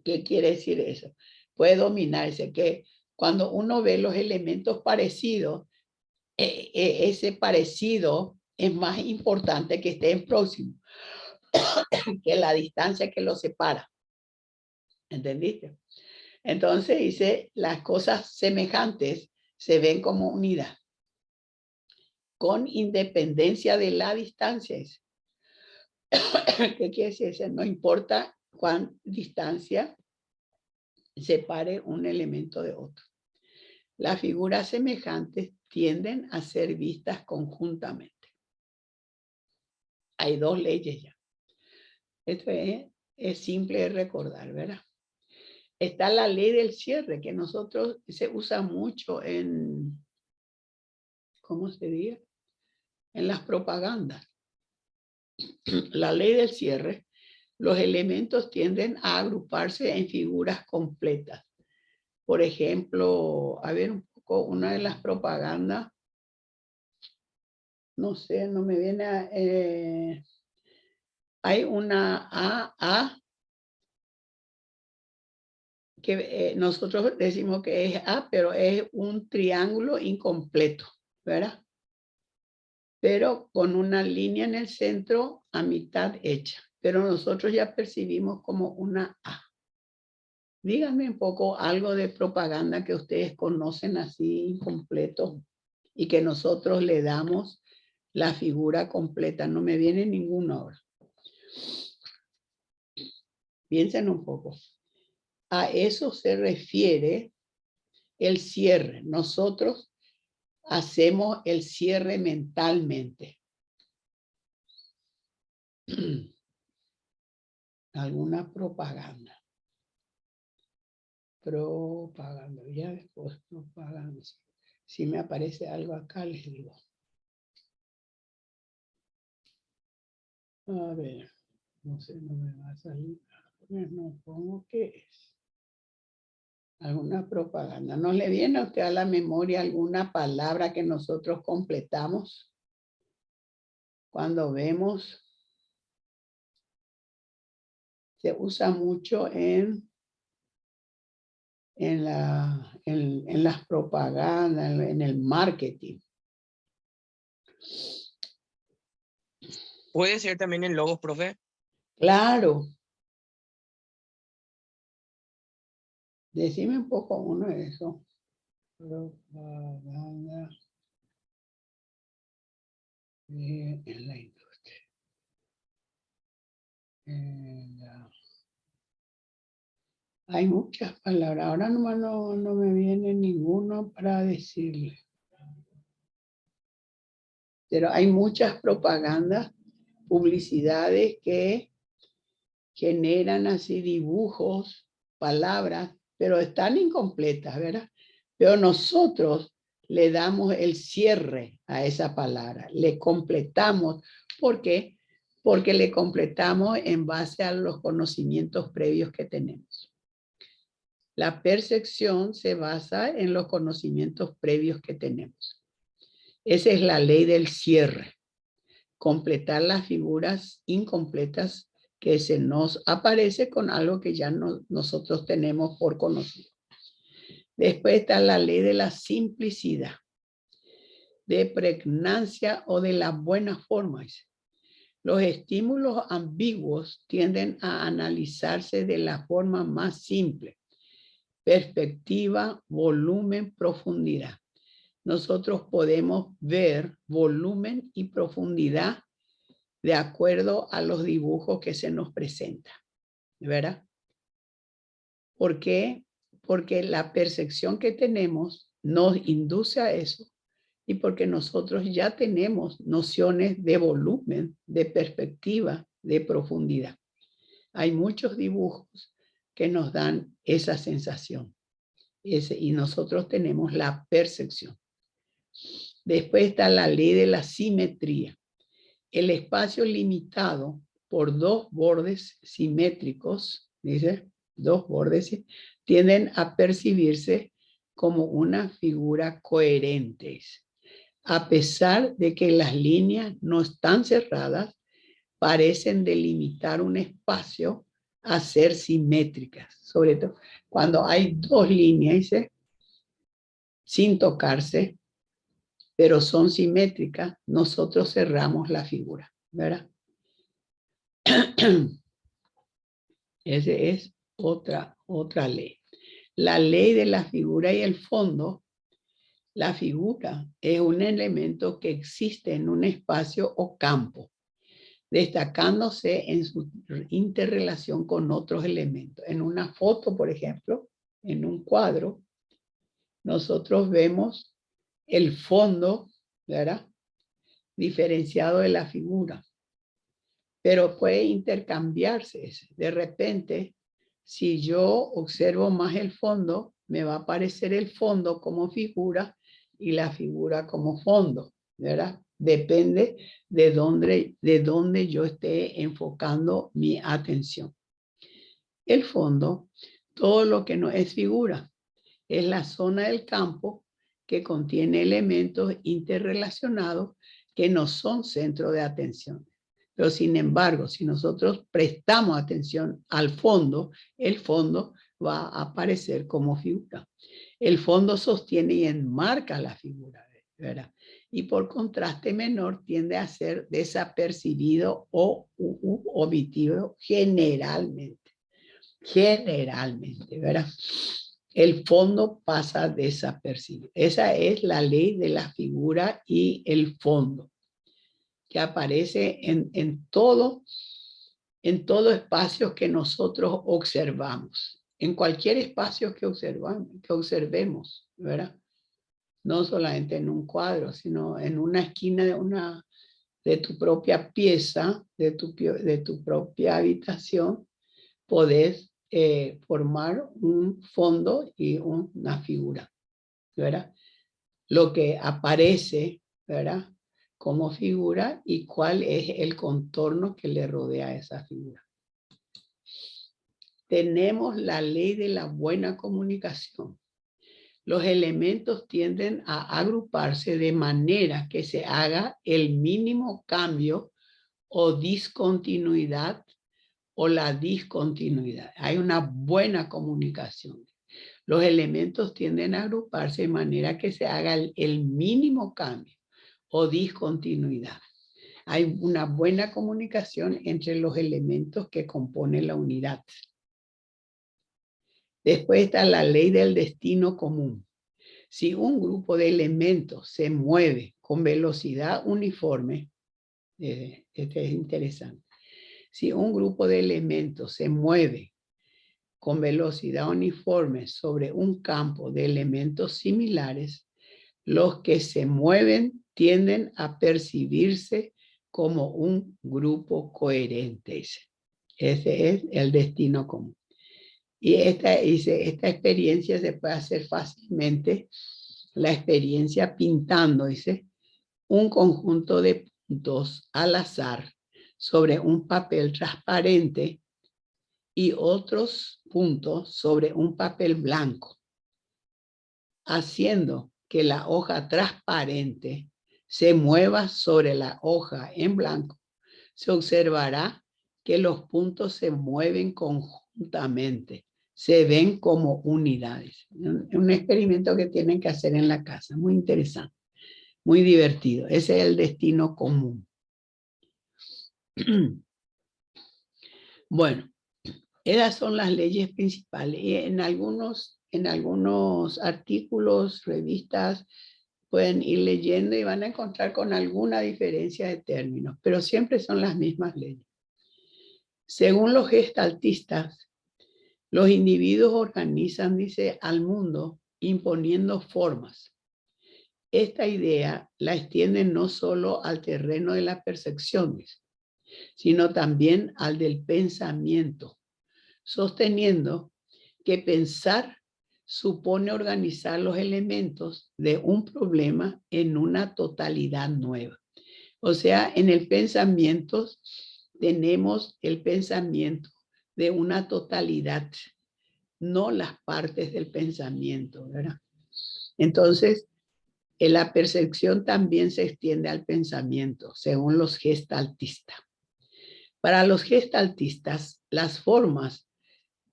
¿Qué quiere decir eso? Puede dominarse que cuando uno ve los elementos parecidos, ese parecido es más importante que estén próximos que la distancia que los separa. ¿Entendiste? Entonces dice, las cosas semejantes se ven como unidad, con independencia de la distancia. ¿Qué quiere decir? No importa cuán distancia separe un elemento de otro. Las figuras semejantes tienden a ser vistas conjuntamente. Hay dos leyes ya. Esto es simple de recordar, ¿verdad? Está la ley del cierre, que nosotros se usa mucho en, ¿cómo se dice? En las propagandas. La ley del cierre, los elementos tienden a agruparse en figuras completas. Por ejemplo, a ver un poco, una de las propagandas, no sé, no me viene a... hay una A que nosotros decimos que es A, pero es un triángulo incompleto, ¿verdad? Pero con una línea en el centro a mitad hecha. Pero nosotros ya percibimos como una A. Díganme un poco algo de propaganda que ustedes conocen así incompleto y que nosotros le damos la figura completa. No me viene ninguna ahora. Piensen un poco. A eso se refiere el cierre. Nosotros hacemos el cierre mentalmente. Alguna propaganda. Propaganda. Ya después propaganda. Si me aparece algo acá, les digo. A ver. No sé, no me va a salir. No pongo qué es. Alguna propaganda. ¿No le viene a usted a la memoria alguna palabra que nosotros completamos cuando vemos? Se usa mucho en las propagandas, en el marketing. ¿Puede ser también en logos, profe? Claro. Decime un poco uno de eso. Propaganda en la industria. Hay muchas palabras. Ahora nomás no me viene ninguno para decirle. Pero hay muchas propagandas, publicidades que generan así dibujos, palabras, pero están incompletas, ¿verdad? Pero nosotros le damos el cierre a esa palabra, le completamos. ¿Por qué? Porque le completamos en base a los conocimientos previos que tenemos. La percepción se basa en los conocimientos previos que tenemos. Esa es la ley del cierre. Completar las figuras incompletas que se nos aparece con algo que ya nosotros tenemos por conocido. Después está la ley de la simplicidad, de pregnancia o de la buena forma. Los estímulos ambiguos tienden a analizarse de la forma más simple. Perspectiva, volumen, profundidad. Nosotros podemos ver volumen y profundidad de acuerdo a los dibujos que se nos presentan, ¿verdad? ¿Por qué? Porque la percepción que tenemos nos induce a eso y porque nosotros ya tenemos nociones de volumen, de perspectiva, de profundidad. Hay muchos dibujos que nos dan esa sensación y nosotros tenemos la percepción. Después está la ley de la simetría. El espacio limitado por dos bordes simétricos, dice, dos bordes, tienden a percibirse como una figura coherente. A pesar de que las líneas no están cerradas, parecen delimitar un espacio a ser simétricas. Sobre todo cuando hay dos líneas, dice, sin tocarse, pero son simétricas, nosotros cerramos la figura, ¿verdad? Esa es otra ley. La ley de la figura y el fondo. La figura es un elemento que existe en un espacio o campo, destacándose en su interrelación con otros elementos. En una foto, por ejemplo, en un cuadro, nosotros vemos el fondo, ¿verdad? Diferenciado de la figura. Pero puede intercambiarse. De repente, si yo observo más el fondo, me va a aparecer el fondo como figura y la figura como fondo, ¿verdad? Depende de dónde yo esté enfocando mi atención. El fondo, todo lo que no es figura, es la zona del campo que contiene elementos interrelacionados que no son centro de atención. Pero sin embargo, si nosotros prestamos atención al fondo, el fondo va a aparecer como figura. El fondo sostiene y enmarca la figura, ¿verdad? Y por contraste menor tiende a ser desapercibido o omitido generalmente. Generalmente, ¿verdad? El fondo pasa desapercibido. Esa es la ley de la figura y el fondo, que aparece en todo espacio que nosotros observamos. En cualquier espacio que observemos, ¿verdad? No solamente en un cuadro, sino en una esquina de tu propia pieza, de tu propia habitación, podés formar un fondo y una figura, ¿verdad? Lo que aparece, ¿verdad? Como figura y cuál es el contorno que le rodea a esa figura. Tenemos la ley de la buena comunicación. Los elementos tienden a agruparse de manera que se haga el mínimo cambio o discontinuidad o la discontinuidad. Hay una buena comunicación. Los elementos tienden a agruparse de manera que se haga el mínimo cambio o discontinuidad. Hay una buena comunicación entre los elementos que componen la unidad. Después está la ley del destino común. Si un grupo de elementos se mueve con velocidad uniforme, este es interesante. Si un grupo de elementos se mueve con velocidad uniforme sobre un campo de elementos similares, los que se mueven tienden a percibirse como un grupo coherente. Ese es el destino común. Y esta experiencia se puede hacer fácilmente, la experiencia pintando, dice, un conjunto de puntos al azar sobre un papel transparente y otros puntos sobre un papel blanco, haciendo que la hoja transparente se mueva sobre la hoja en blanco. Se observará que los puntos se mueven conjuntamente, se ven como unidades. Un experimento que tienen que hacer en la casa, muy interesante, muy divertido. Ese es el destino común. Bueno, esas son las leyes principales. Y en algunos artículos, revistas, pueden ir leyendo y van a encontrar con alguna diferencia de términos, pero siempre son las mismas leyes. Según los gestaltistas, los individuos organizan, dice, al mundo imponiendo formas. Esta idea la extienden no solo al terreno de las percepciones, sino también al del pensamiento, sosteniendo que pensar supone organizar los elementos de un problema en una totalidad nueva. O sea, en el pensamiento tenemos el pensamiento de una totalidad, no las partes del pensamiento, ¿verdad? Entonces, la percepción también se extiende al pensamiento, según los gestaltistas. Para los gestaltistas, las formas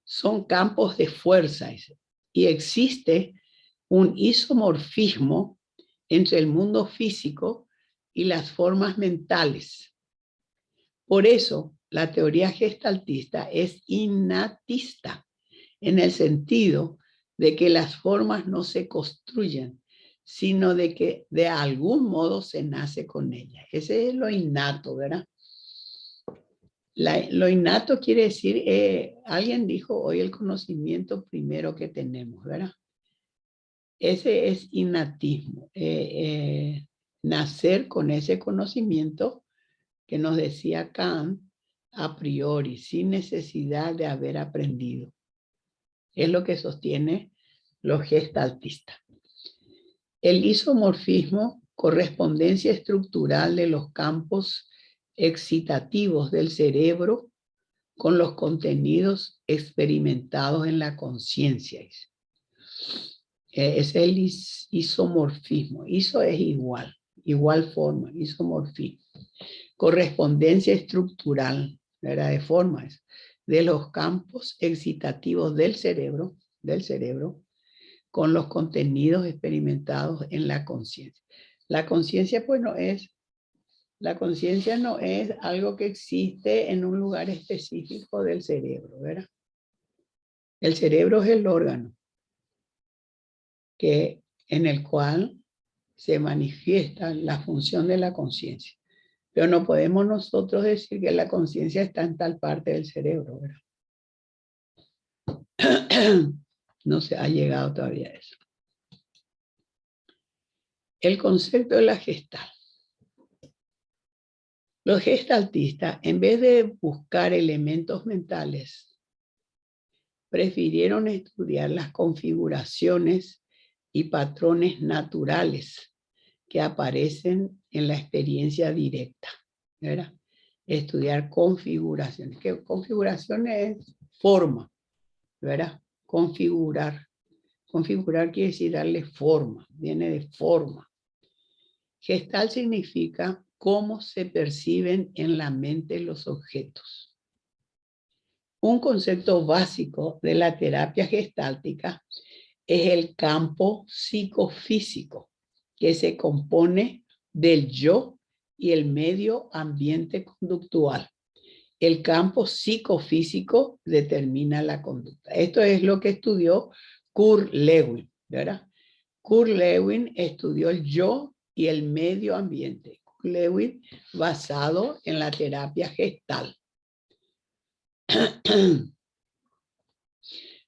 son campos de fuerza y existe un isomorfismo entre el mundo físico y las formas mentales. Por eso, la teoría gestaltista es innatista, en el sentido de que las formas no se construyen, sino de que de algún modo se nace con ellas. Ese es lo innato, ¿verdad? Lo innato quiere decir, alguien dijo hoy el conocimiento primero que tenemos, ¿verdad? Ese es innatismo, nacer con ese conocimiento que nos decía Kant a priori, sin necesidad de haber aprendido. Es lo que sostiene los gestaltistas. El isomorfismo, correspondencia estructural de los campos excitativos del cerebro con los contenidos experimentados en la conciencia. Es el isomorfismo. Iso es igual, igual forma, isomorfismo. Correspondencia estructural, ¿verdad? De formas de los campos excitativos del cerebro con los contenidos experimentados en la conciencia. La conciencia, pues, la conciencia no es algo que existe en un lugar específico del cerebro, ¿verdad? El cerebro es el órgano en el cual se manifiesta la función de la conciencia. Pero no podemos nosotros decir que la conciencia está en tal parte del cerebro, ¿verdad? No se ha llegado todavía a eso. El concepto de la gestal. Los gestaltistas, en vez de buscar elementos mentales, prefirieron estudiar las configuraciones y patrones naturales que aparecen en la experiencia directa, ¿verdad? Estudiar configuraciones. ¿Qué configuración es? Forma, ¿verdad? Configurar. Configurar quiere decir darle forma, viene de forma. Gestal significa cómo se perciben en la mente los objetos. Un concepto básico de la terapia gestáltica es el campo psicofísico, que se compone del yo y el medio ambiente conductual. el campo psicofísico determina la conducta. Esto es lo que estudió Kurt Lewin, ¿verdad? Kurt Lewin estudió el yo y el medio ambiente. Kurt Lewin basado en la terapia gestal.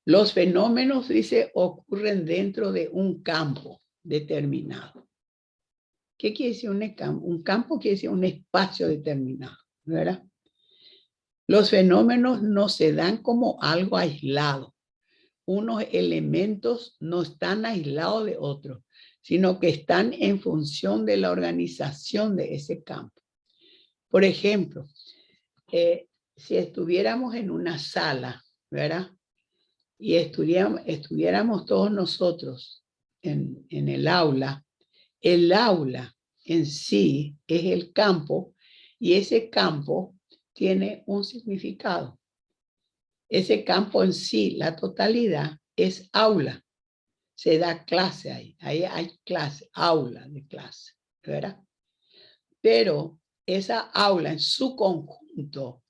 Los fenómenos, dice, ocurren dentro de un campo determinado. ¿Qué quiere decir un campo? Un campo quiere decir un espacio determinado, ¿verdad? Los fenómenos no se dan como algo aislado. Unos elementos no están aislados de otros, sino que están en función de la organización de ese campo. Por ejemplo, si estuviéramos en una sala, ¿verdad? Y estuviéramos todos nosotros en el aula en sí es el campo y ese campo tiene un significado. Ese campo en sí, la totalidad, es aula. Se da clase ahí hay clase, aula de clase, ¿verdad? Pero esa aula en su conjunto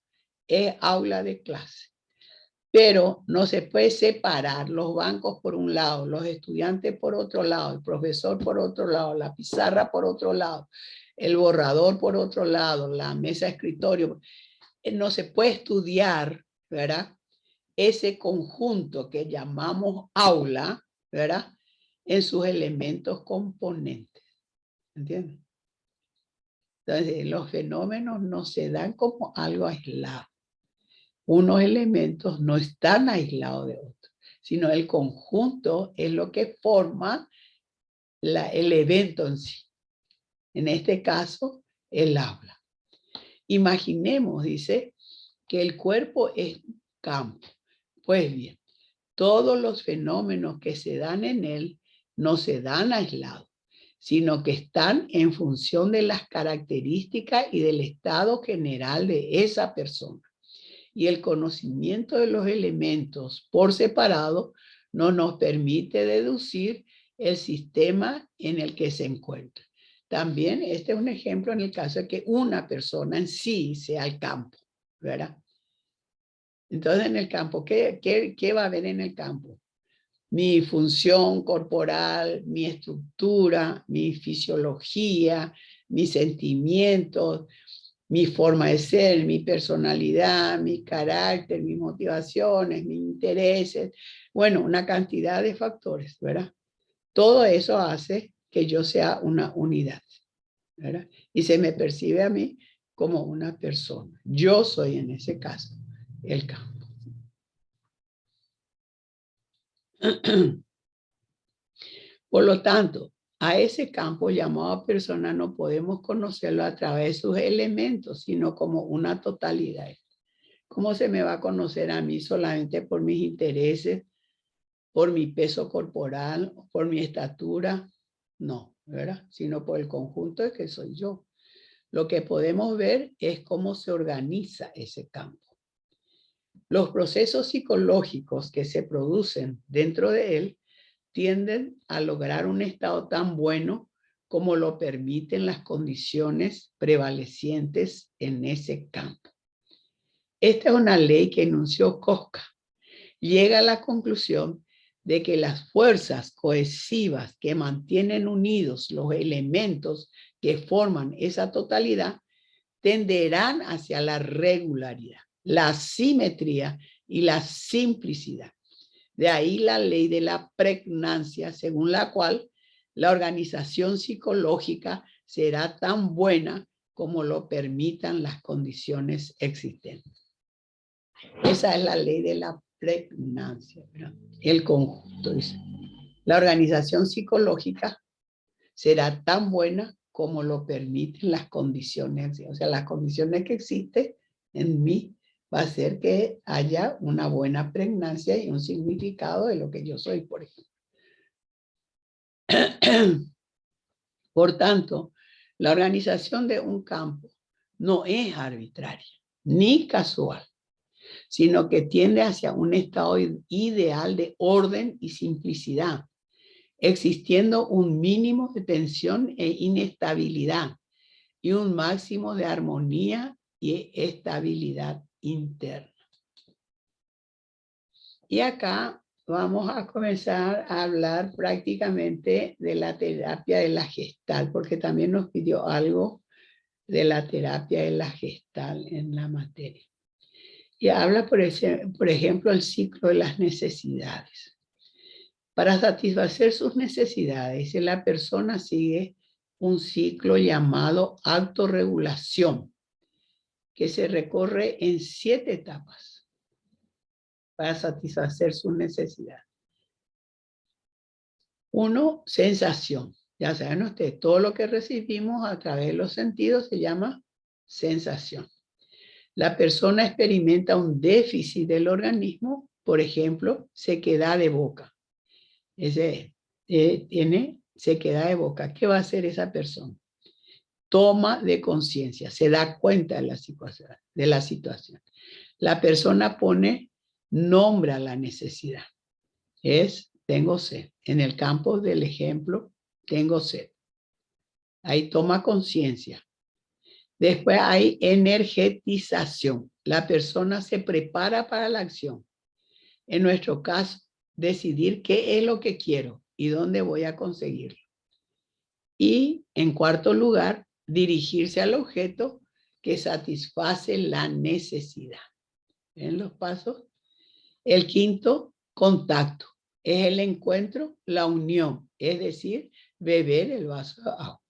es aula de clase. Pero no se puede separar los bancos por un lado, los estudiantes por otro lado, el profesor por otro lado, la pizarra por otro lado, el borrador por otro lado, la mesa de escritorio. No se puede estudiar, ¿verdad? Ese conjunto que llamamos aula, ¿verdad? En sus elementos componentes. ¿Entienden? Entonces, los fenómenos no se dan como algo aislado. Unos elementos no están aislados de otros, sino el conjunto es lo que forma el evento en sí. En este caso, el aula. Imaginemos, dice, que el cuerpo es un campo. Pues bien, todos los fenómenos que se dan en él no se dan aislados, sino que están en función de las características y del estado general de esa persona. Y el conocimiento de los elementos por separado no nos permite deducir el sistema en el que se encuentra. También este es un ejemplo en el caso de que una persona en sí sea el campo, ¿verdad? Entonces en el campo, ¿qué va a haber en el campo? Mi función corporal, mi estructura, mi fisiología, mis sentimientos, mi forma de ser, mi personalidad, mi carácter, mis motivaciones, mis intereses. Bueno, una cantidad de factores, ¿verdad? Todo eso hace que yo sea una unidad, ¿verdad? Y se me percibe a mí como una persona. Yo soy en ese caso el campo. Por lo tanto, a ese campo llamado persona no podemos conocerlo a través de sus elementos, sino como una totalidad. ¿Cómo se me va a conocer a mí solamente por mis intereses, por mi peso corporal, por mi estatura? No, ¿verdad? Sino por el conjunto de que soy yo. Lo que podemos ver es cómo se organiza ese campo. Los procesos psicológicos que se producen dentro de él tienden a lograr un estado tan bueno como lo permiten las condiciones prevalecientes en ese campo. Esta es una ley que enunció Koska. Llega a la conclusión de que las fuerzas cohesivas que mantienen unidos los elementos que forman esa totalidad tenderán hacia la regularidad, la simetría y la simplicidad. De ahí la ley de la pregnancia, según la cual la organización psicológica será tan buena como lo permitan las condiciones existentes. Esa es la ley de la pregnancia, ¿verdad? El conjunto dice. La organización psicológica será tan buena como lo permiten las condiciones. O sea, las condiciones que existen en mí va a hacer que haya una buena pregnancia y un significado de lo que yo soy, por ejemplo. Por tanto, la organización de un campo no es arbitraria ni casual, sino que tiende hacia un estado ideal de orden y simplicidad, existiendo un mínimo de tensión e inestabilidad y un máximo de armonía y estabilidad interna. Y acá vamos a comenzar a hablar prácticamente de la terapia de la Gestalt, porque también nos pidió algo de la terapia de la Gestalt en la materia. Y habla, por ejemplo, el ciclo de las necesidades. Para satisfacer sus necesidades, la persona sigue un ciclo llamado autorregulación, que se recorre en 7 etapas para satisfacer sus necesidades. 1, sensación. Ya saben ustedes, todo lo que recibimos a través de los sentidos se llama sensación. La persona experimenta un déficit del organismo, por ejemplo, sequedad de boca. Tiene sequedad de boca. ¿Qué va a hacer esa persona? Toma de conciencia, se da cuenta de la situación. La persona pone nombre a la necesidad. Tengo sed. En el campo del ejemplo, tengo sed. Ahí toma conciencia. Después hay energetización. La persona se prepara para la acción. En nuestro caso, decidir qué es lo que quiero y dónde voy a conseguirlo. Y en cuarto lugar, dirigirse al objeto que satisface la necesidad. ¿Ven los pasos? El quinto, contacto. Es el encuentro, la unión, es decir, beber el vaso de agua.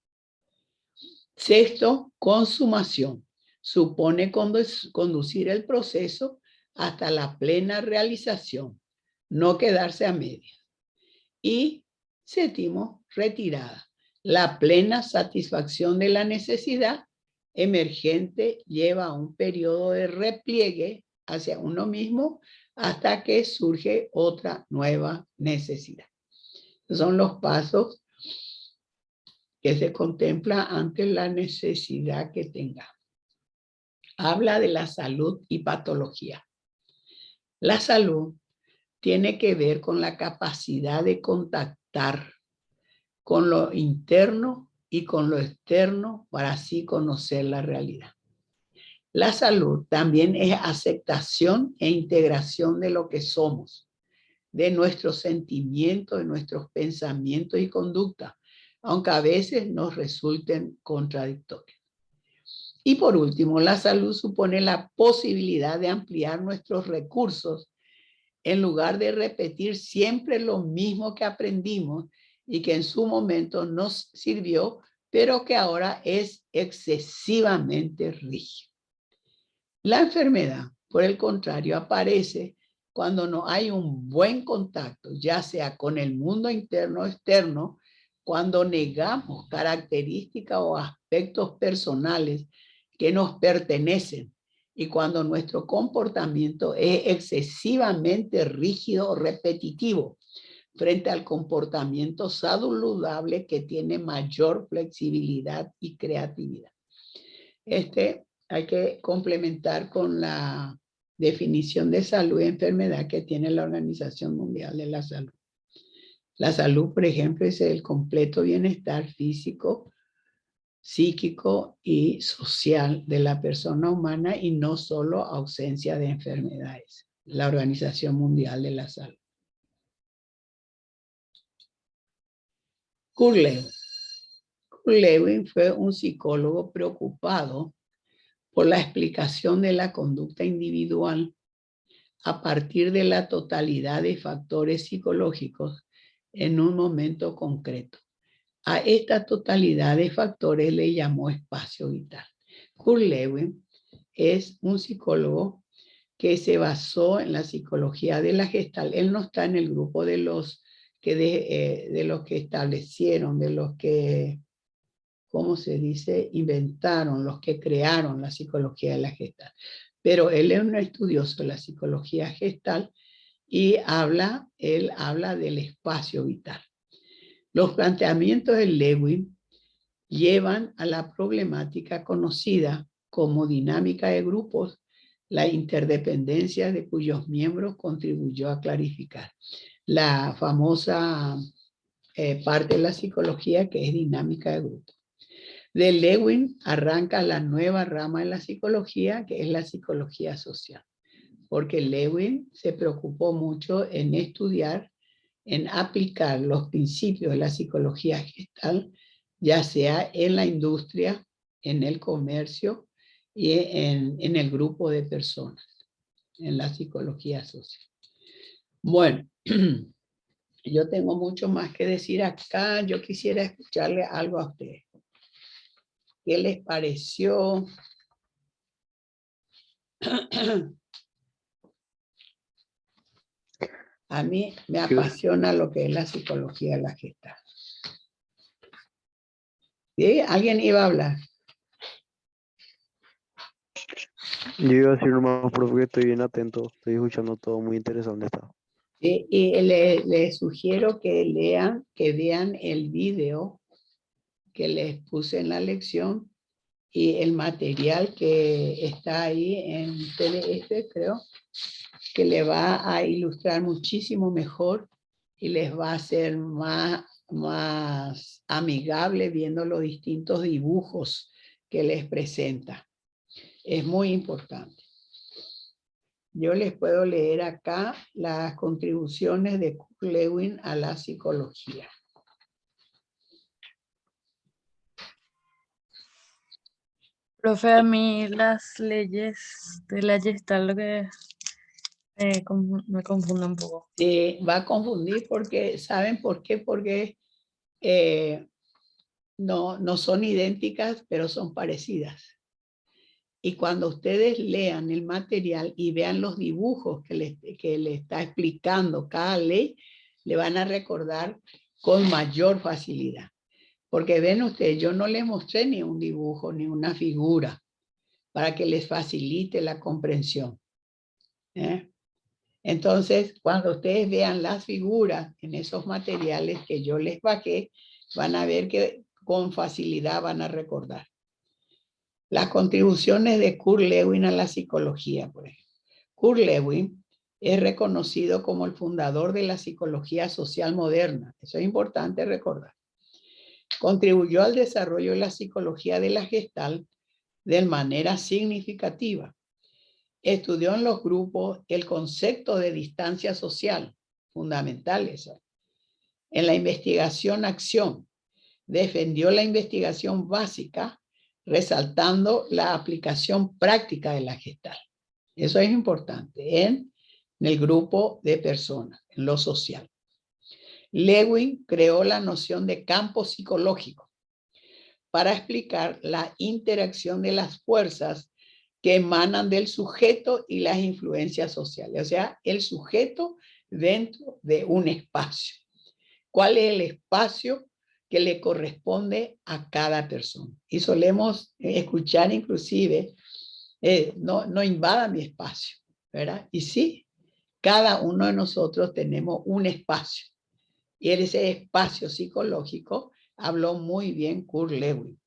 Sexto, consumación. Supone conducir el proceso hasta la plena realización, no quedarse a medias. Y séptimo, retirada. La plena satisfacción de la necesidad emergente lleva a un periodo de repliegue hacia uno mismo hasta que surge otra nueva necesidad. Estos son los pasos que se contempla ante la necesidad que tenga. Habla de la salud y patología. La salud tiene que ver con la capacidad de contactar con lo interno y con lo externo para así conocer la realidad. La salud también es aceptación e integración de lo que somos, de nuestros sentimientos, de nuestros pensamientos y conductas, aunque a veces nos resulten contradictorios. Y por último, la salud supone la posibilidad de ampliar nuestros recursos en lugar de repetir siempre lo mismo que aprendimos y que en su momento nos sirvió, pero que ahora es excesivamente rígido. La enfermedad, por el contrario, aparece cuando no hay un buen contacto, ya sea con el mundo interno o externo, cuando negamos características o aspectos personales que nos pertenecen y cuando nuestro comportamiento es excesivamente rígido o repetitivo frente al comportamiento saludable que tiene mayor flexibilidad y creatividad. Hay que complementar con la definición de salud y enfermedad que tiene la Organización Mundial de la Salud. La salud, por ejemplo, es el completo bienestar físico, psíquico y social de la persona humana y no solo ausencia de enfermedades. La Organización Mundial de la Salud. Kurt Lewin. Kurt Lewin fue un psicólogo preocupado por la explicación de la conducta individual a partir de la totalidad de factores psicológicos en un momento concreto. A esta totalidad de factores le llamó espacio vital. Kurt Lewin es un psicólogo que se basó en la psicología de la Gestalt. Él no está en el grupo de los que establecieron, de los que, ¿cómo se dice? Inventaron, los que crearon la psicología de la Gestalt. Pero él es un estudioso de la psicología Gestalt y él habla del espacio vital. Los planteamientos de Lewin llevan a la problemática conocida como dinámica de grupos, la interdependencia de cuyos miembros contribuyó a clarificar. La famosa parte de la psicología que es dinámica de grupos. De Lewin arranca la nueva rama de la psicología, que es la psicología social. Porque Lewin se preocupó mucho en estudiar, en aplicar los principios de la psicología gestal, ya sea en la industria, en el comercio y en el grupo de personas, en la psicología social. Bueno, yo tengo mucho más que decir acá. Yo quisiera escucharle algo a ustedes. ¿Qué les pareció? A mí me apasiona lo que es la psicología de la gestal. ¿Sí? ¿Alguien iba a hablar? Yo iba a decir nomás, profe, que estoy bien atento, estoy escuchando todo, muy interesante está. Y les sugiero que lean, que vean el video que les puse en la lección y el material que está ahí en PDF, creo, que le va a ilustrar muchísimo mejor y les va a hacer más amigable viendo los distintos dibujos que les presenta. Es muy importante. Yo les puedo leer acá las contribuciones de Kurt Lewin a la psicología. Profe, a mí las leyes de la Gestalt lo que me confunden un poco. Va a confundir porque, ¿saben por qué? Porque no son idénticas, pero son parecidas. Y cuando ustedes lean el material y vean los dibujos que le está explicando cada ley, le van a recordar con mayor facilidad. Porque ven ustedes, yo no les mostré ni un dibujo ni una figura para que les facilite la comprensión. Entonces, cuando ustedes vean las figuras en esos materiales que yo les bajé, van a ver que con facilidad van a recordar. Las contribuciones de Kurt Lewin a la psicología, por ejemplo. Kurt Lewin es reconocido como el fundador de la psicología social moderna. Eso es importante recordar. Contribuyó al desarrollo de la psicología de la Gestalt de manera significativa. Estudió en los grupos el concepto de distancia social, fundamental eso. En la investigación-acción, defendió la investigación básica, resaltando la aplicación práctica de la Gestalt. Eso es importante en el grupo de personas, en lo social. Lewin creó la noción de campo psicológico para explicar la interacción de las fuerzas que emanan del sujeto y las influencias sociales. O sea, el sujeto dentro de un espacio. ¿Cuál es el espacio que le corresponde a cada persona? Y solemos escuchar inclusive, no invada mi espacio, ¿verdad? Y sí, cada uno de nosotros tenemos un espacio. Y ese espacio psicológico habló muy bien Kurt Lewin.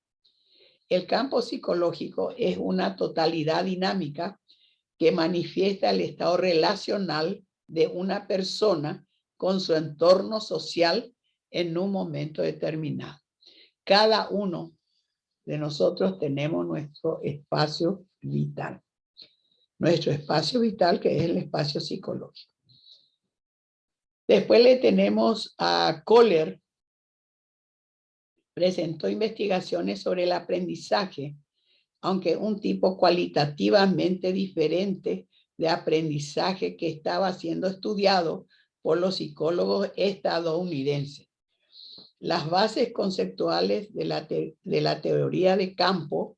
El campo psicológico es una totalidad dinámica que manifiesta el estado relacional de una persona con su entorno social en un momento determinado. Cada uno de nosotros tenemos nuestro espacio vital. Nuestro espacio vital, que es el espacio psicológico. Después le tenemos a Kohler. Presentó investigaciones sobre el aprendizaje, aunque un tipo cualitativamente diferente de aprendizaje que estaba siendo estudiado por los psicólogos estadounidenses. Las bases conceptuales de la teoría de campo,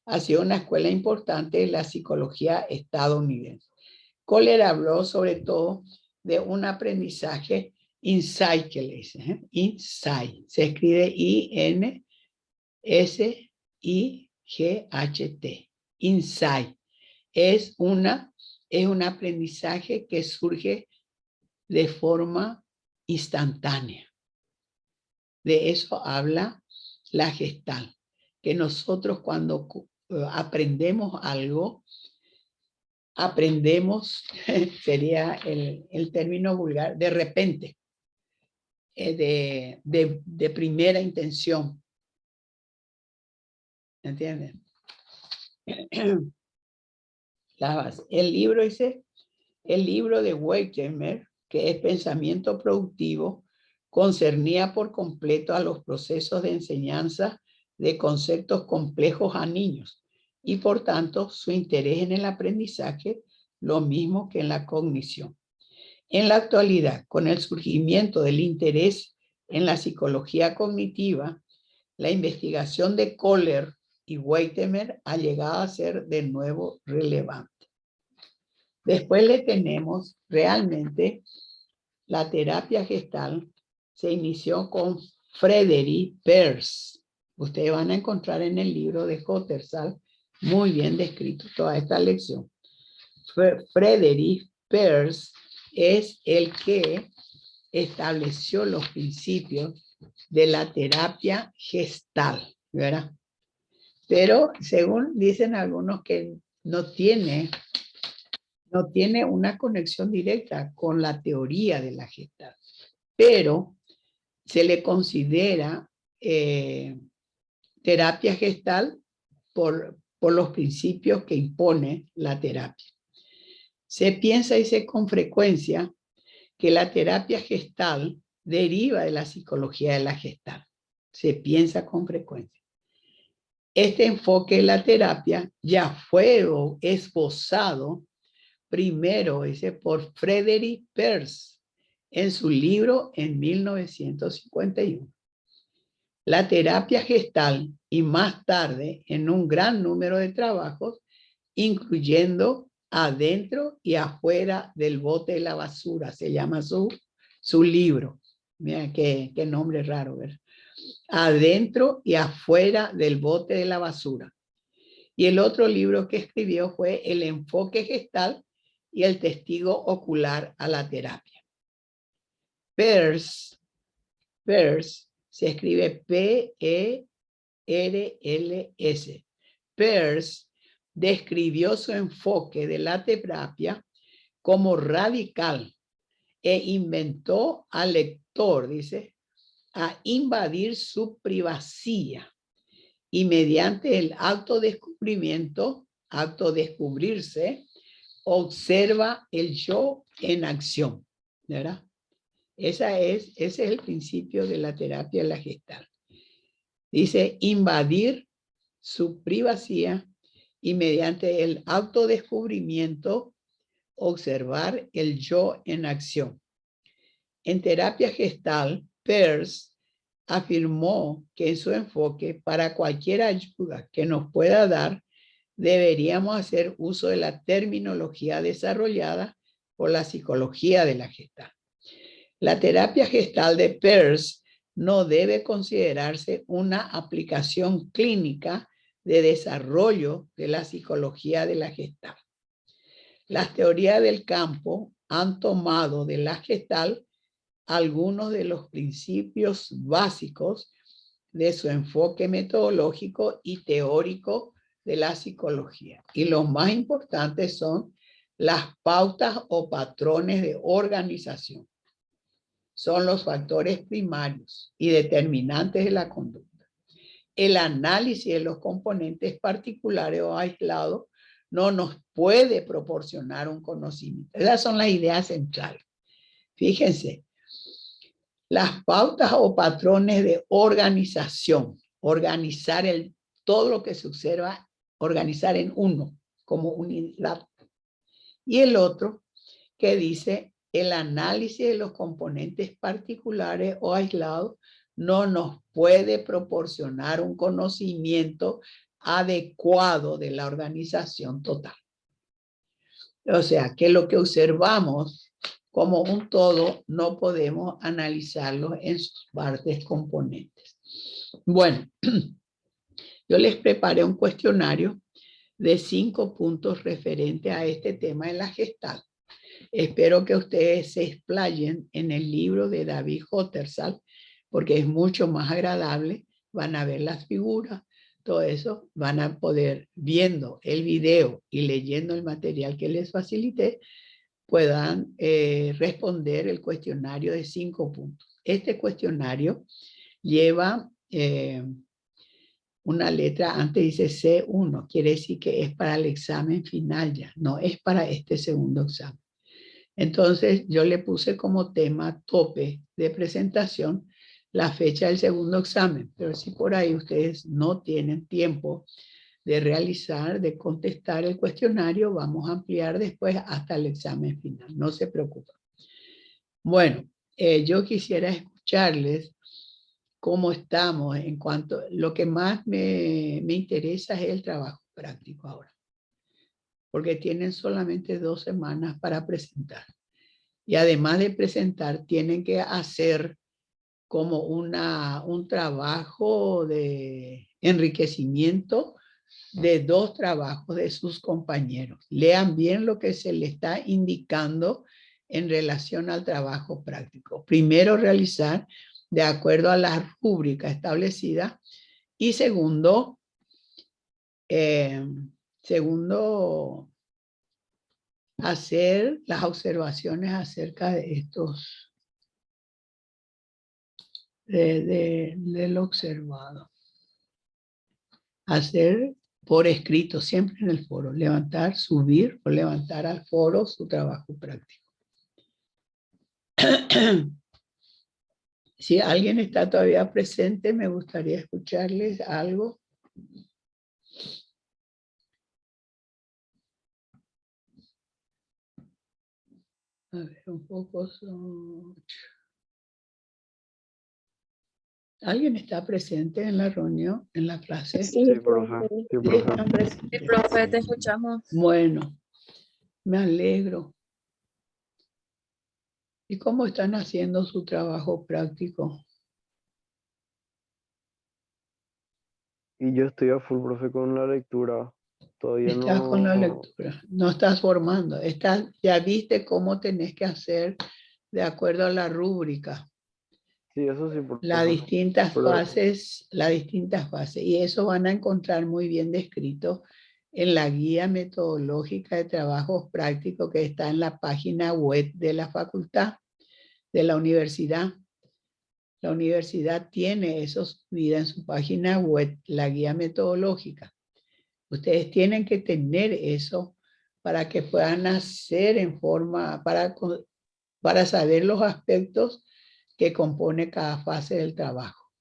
ha sido una escuela importante de la psicología estadounidense. Kohler habló sobre todo de un aprendizaje insight, que le dicen, insight. Se escribe I-N-S-I-G-H-T. Insight. Es un aprendizaje que surge de forma instantánea. De eso habla la Gestalt, que nosotros cuando aprendemos algo, aprendemos, sería el término vulgar, de repente. de primera intención. ¿Entiendes? El libro dice, el libro de Wertheimer, que es Pensamiento Productivo, concernía por completo a los procesos de enseñanza de conceptos complejos a niños y por tanto su interés en el aprendizaje lo mismo que en la cognición. En la actualidad, con el surgimiento del interés en la psicología cognitiva, la investigación de Kohler y Wertheimer ha llegado a ser de nuevo relevante. Después le tenemos realmente la terapia gestal, se inició con Frederick Peirce. Ustedes van a encontrar en el libro de Hottersall muy bien descrito toda esta lección. Frederick Peirce es el que estableció los principios de la terapia gestal, ¿verdad? Pero según dicen algunos que no tiene una conexión directa con la teoría de la gestal, pero se le considera terapia gestal por los principios que impone la terapia. Se piensa y dice con frecuencia que la terapia gestal deriva de la psicología de la gestal. Se piensa con frecuencia. Este enfoque de la terapia ya fue esbozado primero, dice, por Frederick Peirce en su libro en 1951. La terapia gestal y más tarde en un gran número de trabajos, incluyendo adentro y afuera del bote de la basura, se llama su libro. Mira qué nombre raro, ¿verdad? Adentro y afuera del bote de la basura. Y el otro libro que escribió fue El enfoque gestal y el testigo ocular a la terapia. Peirce se escribe P-E-R-L-S. Peirce describió su enfoque de la terapia como radical e inventó al lector, dice, a invadir su privacidad y mediante el autodescubrirse, observa el yo en acción, ¿verdad? Ese es el principio de la terapia de la gestal. Dice invadir su privacidad y mediante el autodescubrimiento observar el yo en acción. En terapia gestal, Peirce afirmó que en su enfoque, para cualquier ayuda que nos pueda dar, deberíamos hacer uso de la terminología desarrollada por la psicología de la gestal. La terapia gestal de Peirce no debe considerarse una aplicación clínica de desarrollo de la psicología de la gestal. Las teorías del campo han tomado de la gestal algunos de los principios básicos de su enfoque metodológico y teórico de la psicología. Y los más importantes son las pautas o patrones de organización. Son los factores primarios y determinantes de la conducta. El análisis de los componentes particulares o aislados no nos puede proporcionar un conocimiento. Esas son las ideas centrales. Fíjense, las pautas o patrones de organización, organizar todo lo que se observa, organizar en uno, como unidad. Y el otro que dice, el análisis de los componentes particulares o aislados no nos puede proporcionar un conocimiento adecuado de la organización total. O sea, que lo que observamos como un todo no podemos analizarlo en sus partes componentes. Bueno, yo les preparé un cuestionario de 5 puntos referente a este tema de la gestal. Espero que ustedes se explayen en el libro de David Hottersall, porque es mucho más agradable. Van a ver las figuras, todo eso. Van a poder, viendo el video y leyendo el material que les facilité, puedan responder el cuestionario de 5 puntos. este cuestionario lleva una letra, antes dice C1, quiere decir que es para el examen final ya, no es para este segundo examen. Entonces yo le puse como tema tope de presentación la fecha del segundo examen, pero si por ahí ustedes no tienen tiempo de realizar, de contestar el cuestionario, vamos a ampliar después hasta el examen final, no se preocupen. Bueno, yo quisiera escucharles cómo estamos en cuanto, lo que más me interesa es el trabajo práctico ahora, porque tienen solamente 2 semanas para presentar. Y además de presentar, tienen que hacer como un trabajo de enriquecimiento de 2 trabajos de sus compañeros. Lean bien lo que se le está indicando en relación al trabajo práctico. Primero, realizar de acuerdo a la rúbrica establecida. Y segundo, hacer las observaciones acerca de estos, del observado. Hacer por escrito, siempre en el foro, levantar, subir o levantar al foro su trabajo práctico. Si alguien está todavía presente, me gustaría escucharles algo. A ver, un poco son 8. ¿Alguien está presente en la reunión, en la clase? Sí, Sí, profe. Sí, Sí, profe. están Sí, presentes. profe, te escuchamos. Bueno, me alegro. ¿Y cómo están haciendo su trabajo práctico? Y yo estoy a full, profe, con la lectura. Todavía Estás con la no. lectura, no estás formando. Ya viste cómo tenés que hacer de acuerdo a la rúbrica. Sí, eso sí, Las profe. distintas Pero fases, y eso van a encontrar muy bien descrito en la guía metodológica de trabajos prácticos que está en la página web de la facultad, de la universidad. La universidad tiene eso subida en su página web, la guía metodológica. Ustedes tienen que tener eso para que puedan hacer en forma, para saber los aspectos que compone cada fase del trabajo.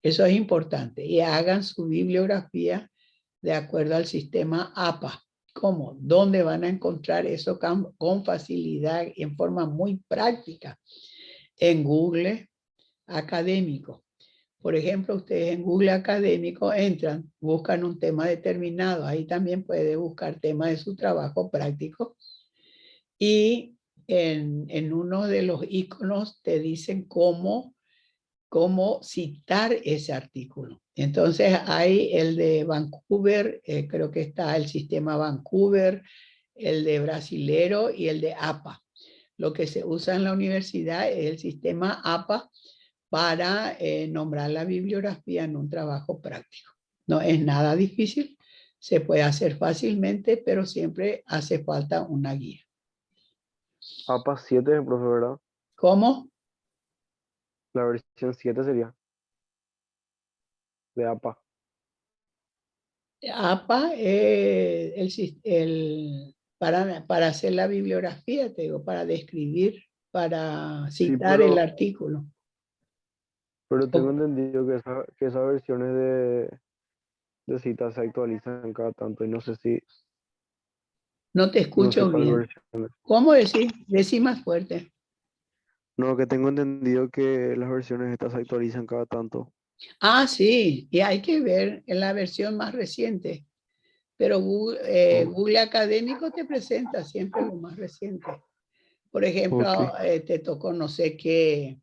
Eso es importante. Y hagan su bibliografía de acuerdo al sistema APA. ¿Cómo? ¿Dónde van a encontrar eso con facilidad y en forma muy práctica? En Google Académico. Por ejemplo, ustedes en Google Académico entran, buscan un tema determinado. Ahí también puede buscar temas de su trabajo práctico. Y en uno de los iconos te dicen cómo citar ese artículo. Entonces hay el de Vancouver, creo que está el sistema Vancouver, el de brasilero y el de APA. Lo que se usa en la universidad es el sistema APA para nombrar la bibliografía en un trabajo práctico. No es nada difícil, se puede hacer fácilmente, pero siempre hace falta una guía. APA 7, profe, ¿verdad? ¿Cómo? La versión 7 sería. De APA. APA, para hacer la bibliografía, te digo, para describir, para Sí, citar el artículo. pero tengo entendido que esas versiones de citas se actualizan cada tanto y no sé si, No te no sé escucho cuál bien. versión. ¿Cómo decir? Decí más fuerte. No, que tengo entendido que las versiones estas se actualizan cada tanto. Ah, sí, y hay que ver en la versión más reciente. Pero Google Académico te presenta siempre lo más reciente. Por ejemplo, Ok. te tocó, no sé qué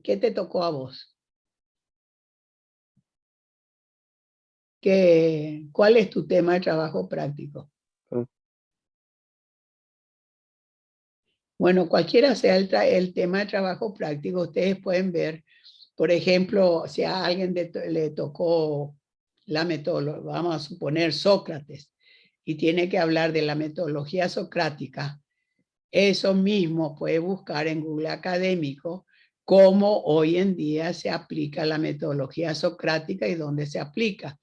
te tocó a vos. ¿Cuál es tu tema de trabajo práctico? Ah. Bueno, cualquiera sea el tema de trabajo práctico, ustedes pueden ver, por ejemplo, si a alguien le tocó la metodología, vamos a suponer Sócrates, y tiene que hablar de la metodología socrática, eso mismo puede buscar en Google Académico cómo hoy en día se aplica la metodología socrática y dónde se aplica.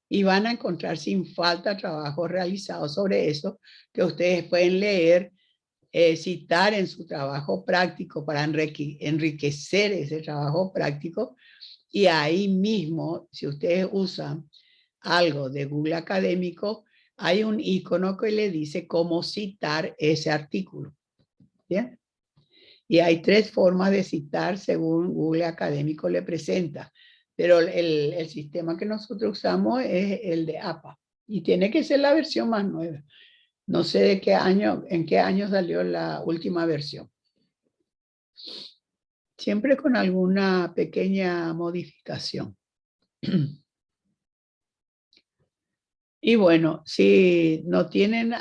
Y van a encontrar sin falta trabajos realizados sobre eso que ustedes pueden leer, citar en su trabajo práctico para enriquecer ese trabajo práctico. Y ahí mismo, si ustedes usan algo de Google Académico, hay un icono que le dice cómo citar ese artículo. ¿Bien? Y hay 3 formas de citar según Google Académico le presenta. Pero el sistema que nosotros usamos es el de APA. Y tiene que ser la versión más nueva. No sé de qué año, en qué año salió la última versión. Siempre con alguna pequeña modificación. Y bueno, si no tienen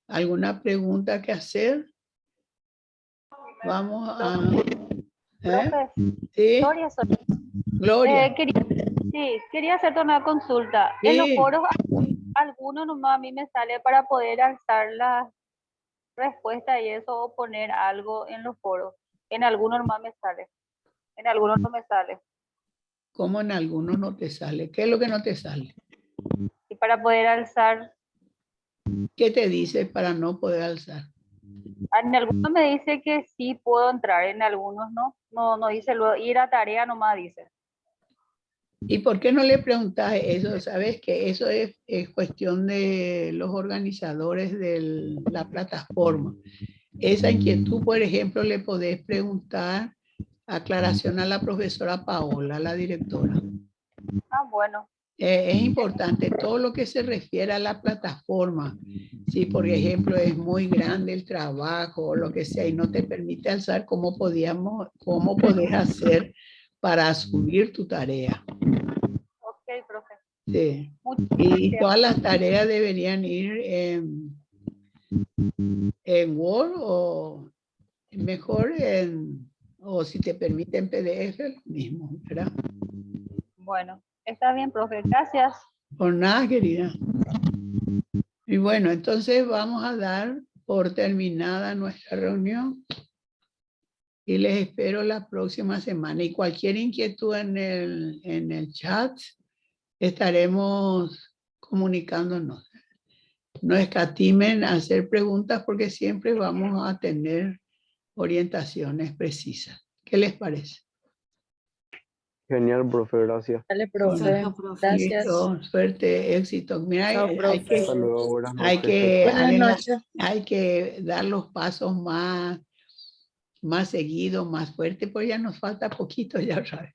alguna pregunta que hacer, vamos a... Profe, ¿Sí? Gloria Sosa. Gloria. Quería hacerte una consulta. En los Sí. foros, algunos nomás a mí me sale para poder alzar la respuesta y eso, o poner algo en los foros. En algunos nomás me sale. En algunos no me sale. ¿Cómo en algunos no te sale? ¿Qué es lo que no te sale? Y para poder alzar, ¿Qué te dice para no poder alzar? en algunos me dice que sí puedo entrar, en algunos no. No dice luego, ir a tarea nomás dice. ¿Y por qué no le preguntas eso? Sabes que eso es cuestión de los organizadores de la plataforma. Esa inquietud, por ejemplo, le podés preguntar aclaración a la profesora Paola, la directora. Ah, bueno. Es importante todo lo que se refiere a la plataforma. Si, por ejemplo, es muy grande el trabajo o lo que sea y no te permite alzar, ¿cómo podés hacer para asumir tu tarea? Ok, profe. Sí. Muchas Y gracias. todas las tareas deberían ir en Word o mejor o si te permiten PDF, lo mismo, ¿verdad? Bueno, está bien, profe. Gracias. Por nada, querida. Y bueno, entonces vamos a dar por terminada nuestra reunión y les espero la próxima semana. Y cualquier inquietud en el chat, estaremos comunicándonos. No escatimen a hacer preguntas porque siempre vamos a tener orientaciones precisas. ¿Qué les parece? Genial, profe, gracias. Dale, Bueno, profe. Gracias. listo, suerte, éxito. Mira, Chao, profe. Hasta luego, buenas hay noches. que, Buenas noches. hay que dar los pasos más seguidos, más fuertes, pues ya nos falta poquito ya otra vez.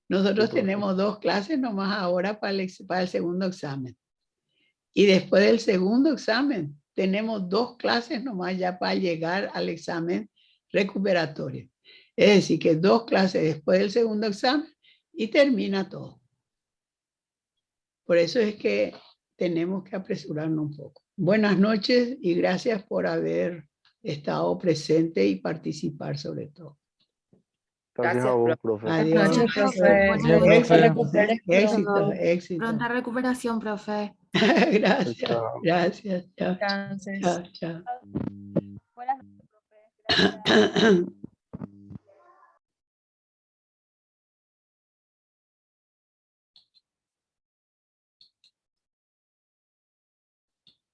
Nosotros Sí, profe. tenemos 2 clases nomás ahora para el segundo examen. Y después del segundo examen, tenemos 2 clases nomás ya para llegar al examen recuperatorio. Es decir, que 2 clases después del segundo examen y termina todo. Por eso es que tenemos que apresurarnos un poco. Buenas noches y gracias por haber estado presente y participar sobre todo. Gracias a vos, profe. Adiós. noches, profe. Ojalá Buenas que te noches. recuperes Éxito, pronto. éxito. Pronta recuperación, profe. Gracias, Chao. gracias. Chao, Descanses. chao, chao. Buenas noches, profe. Gracias.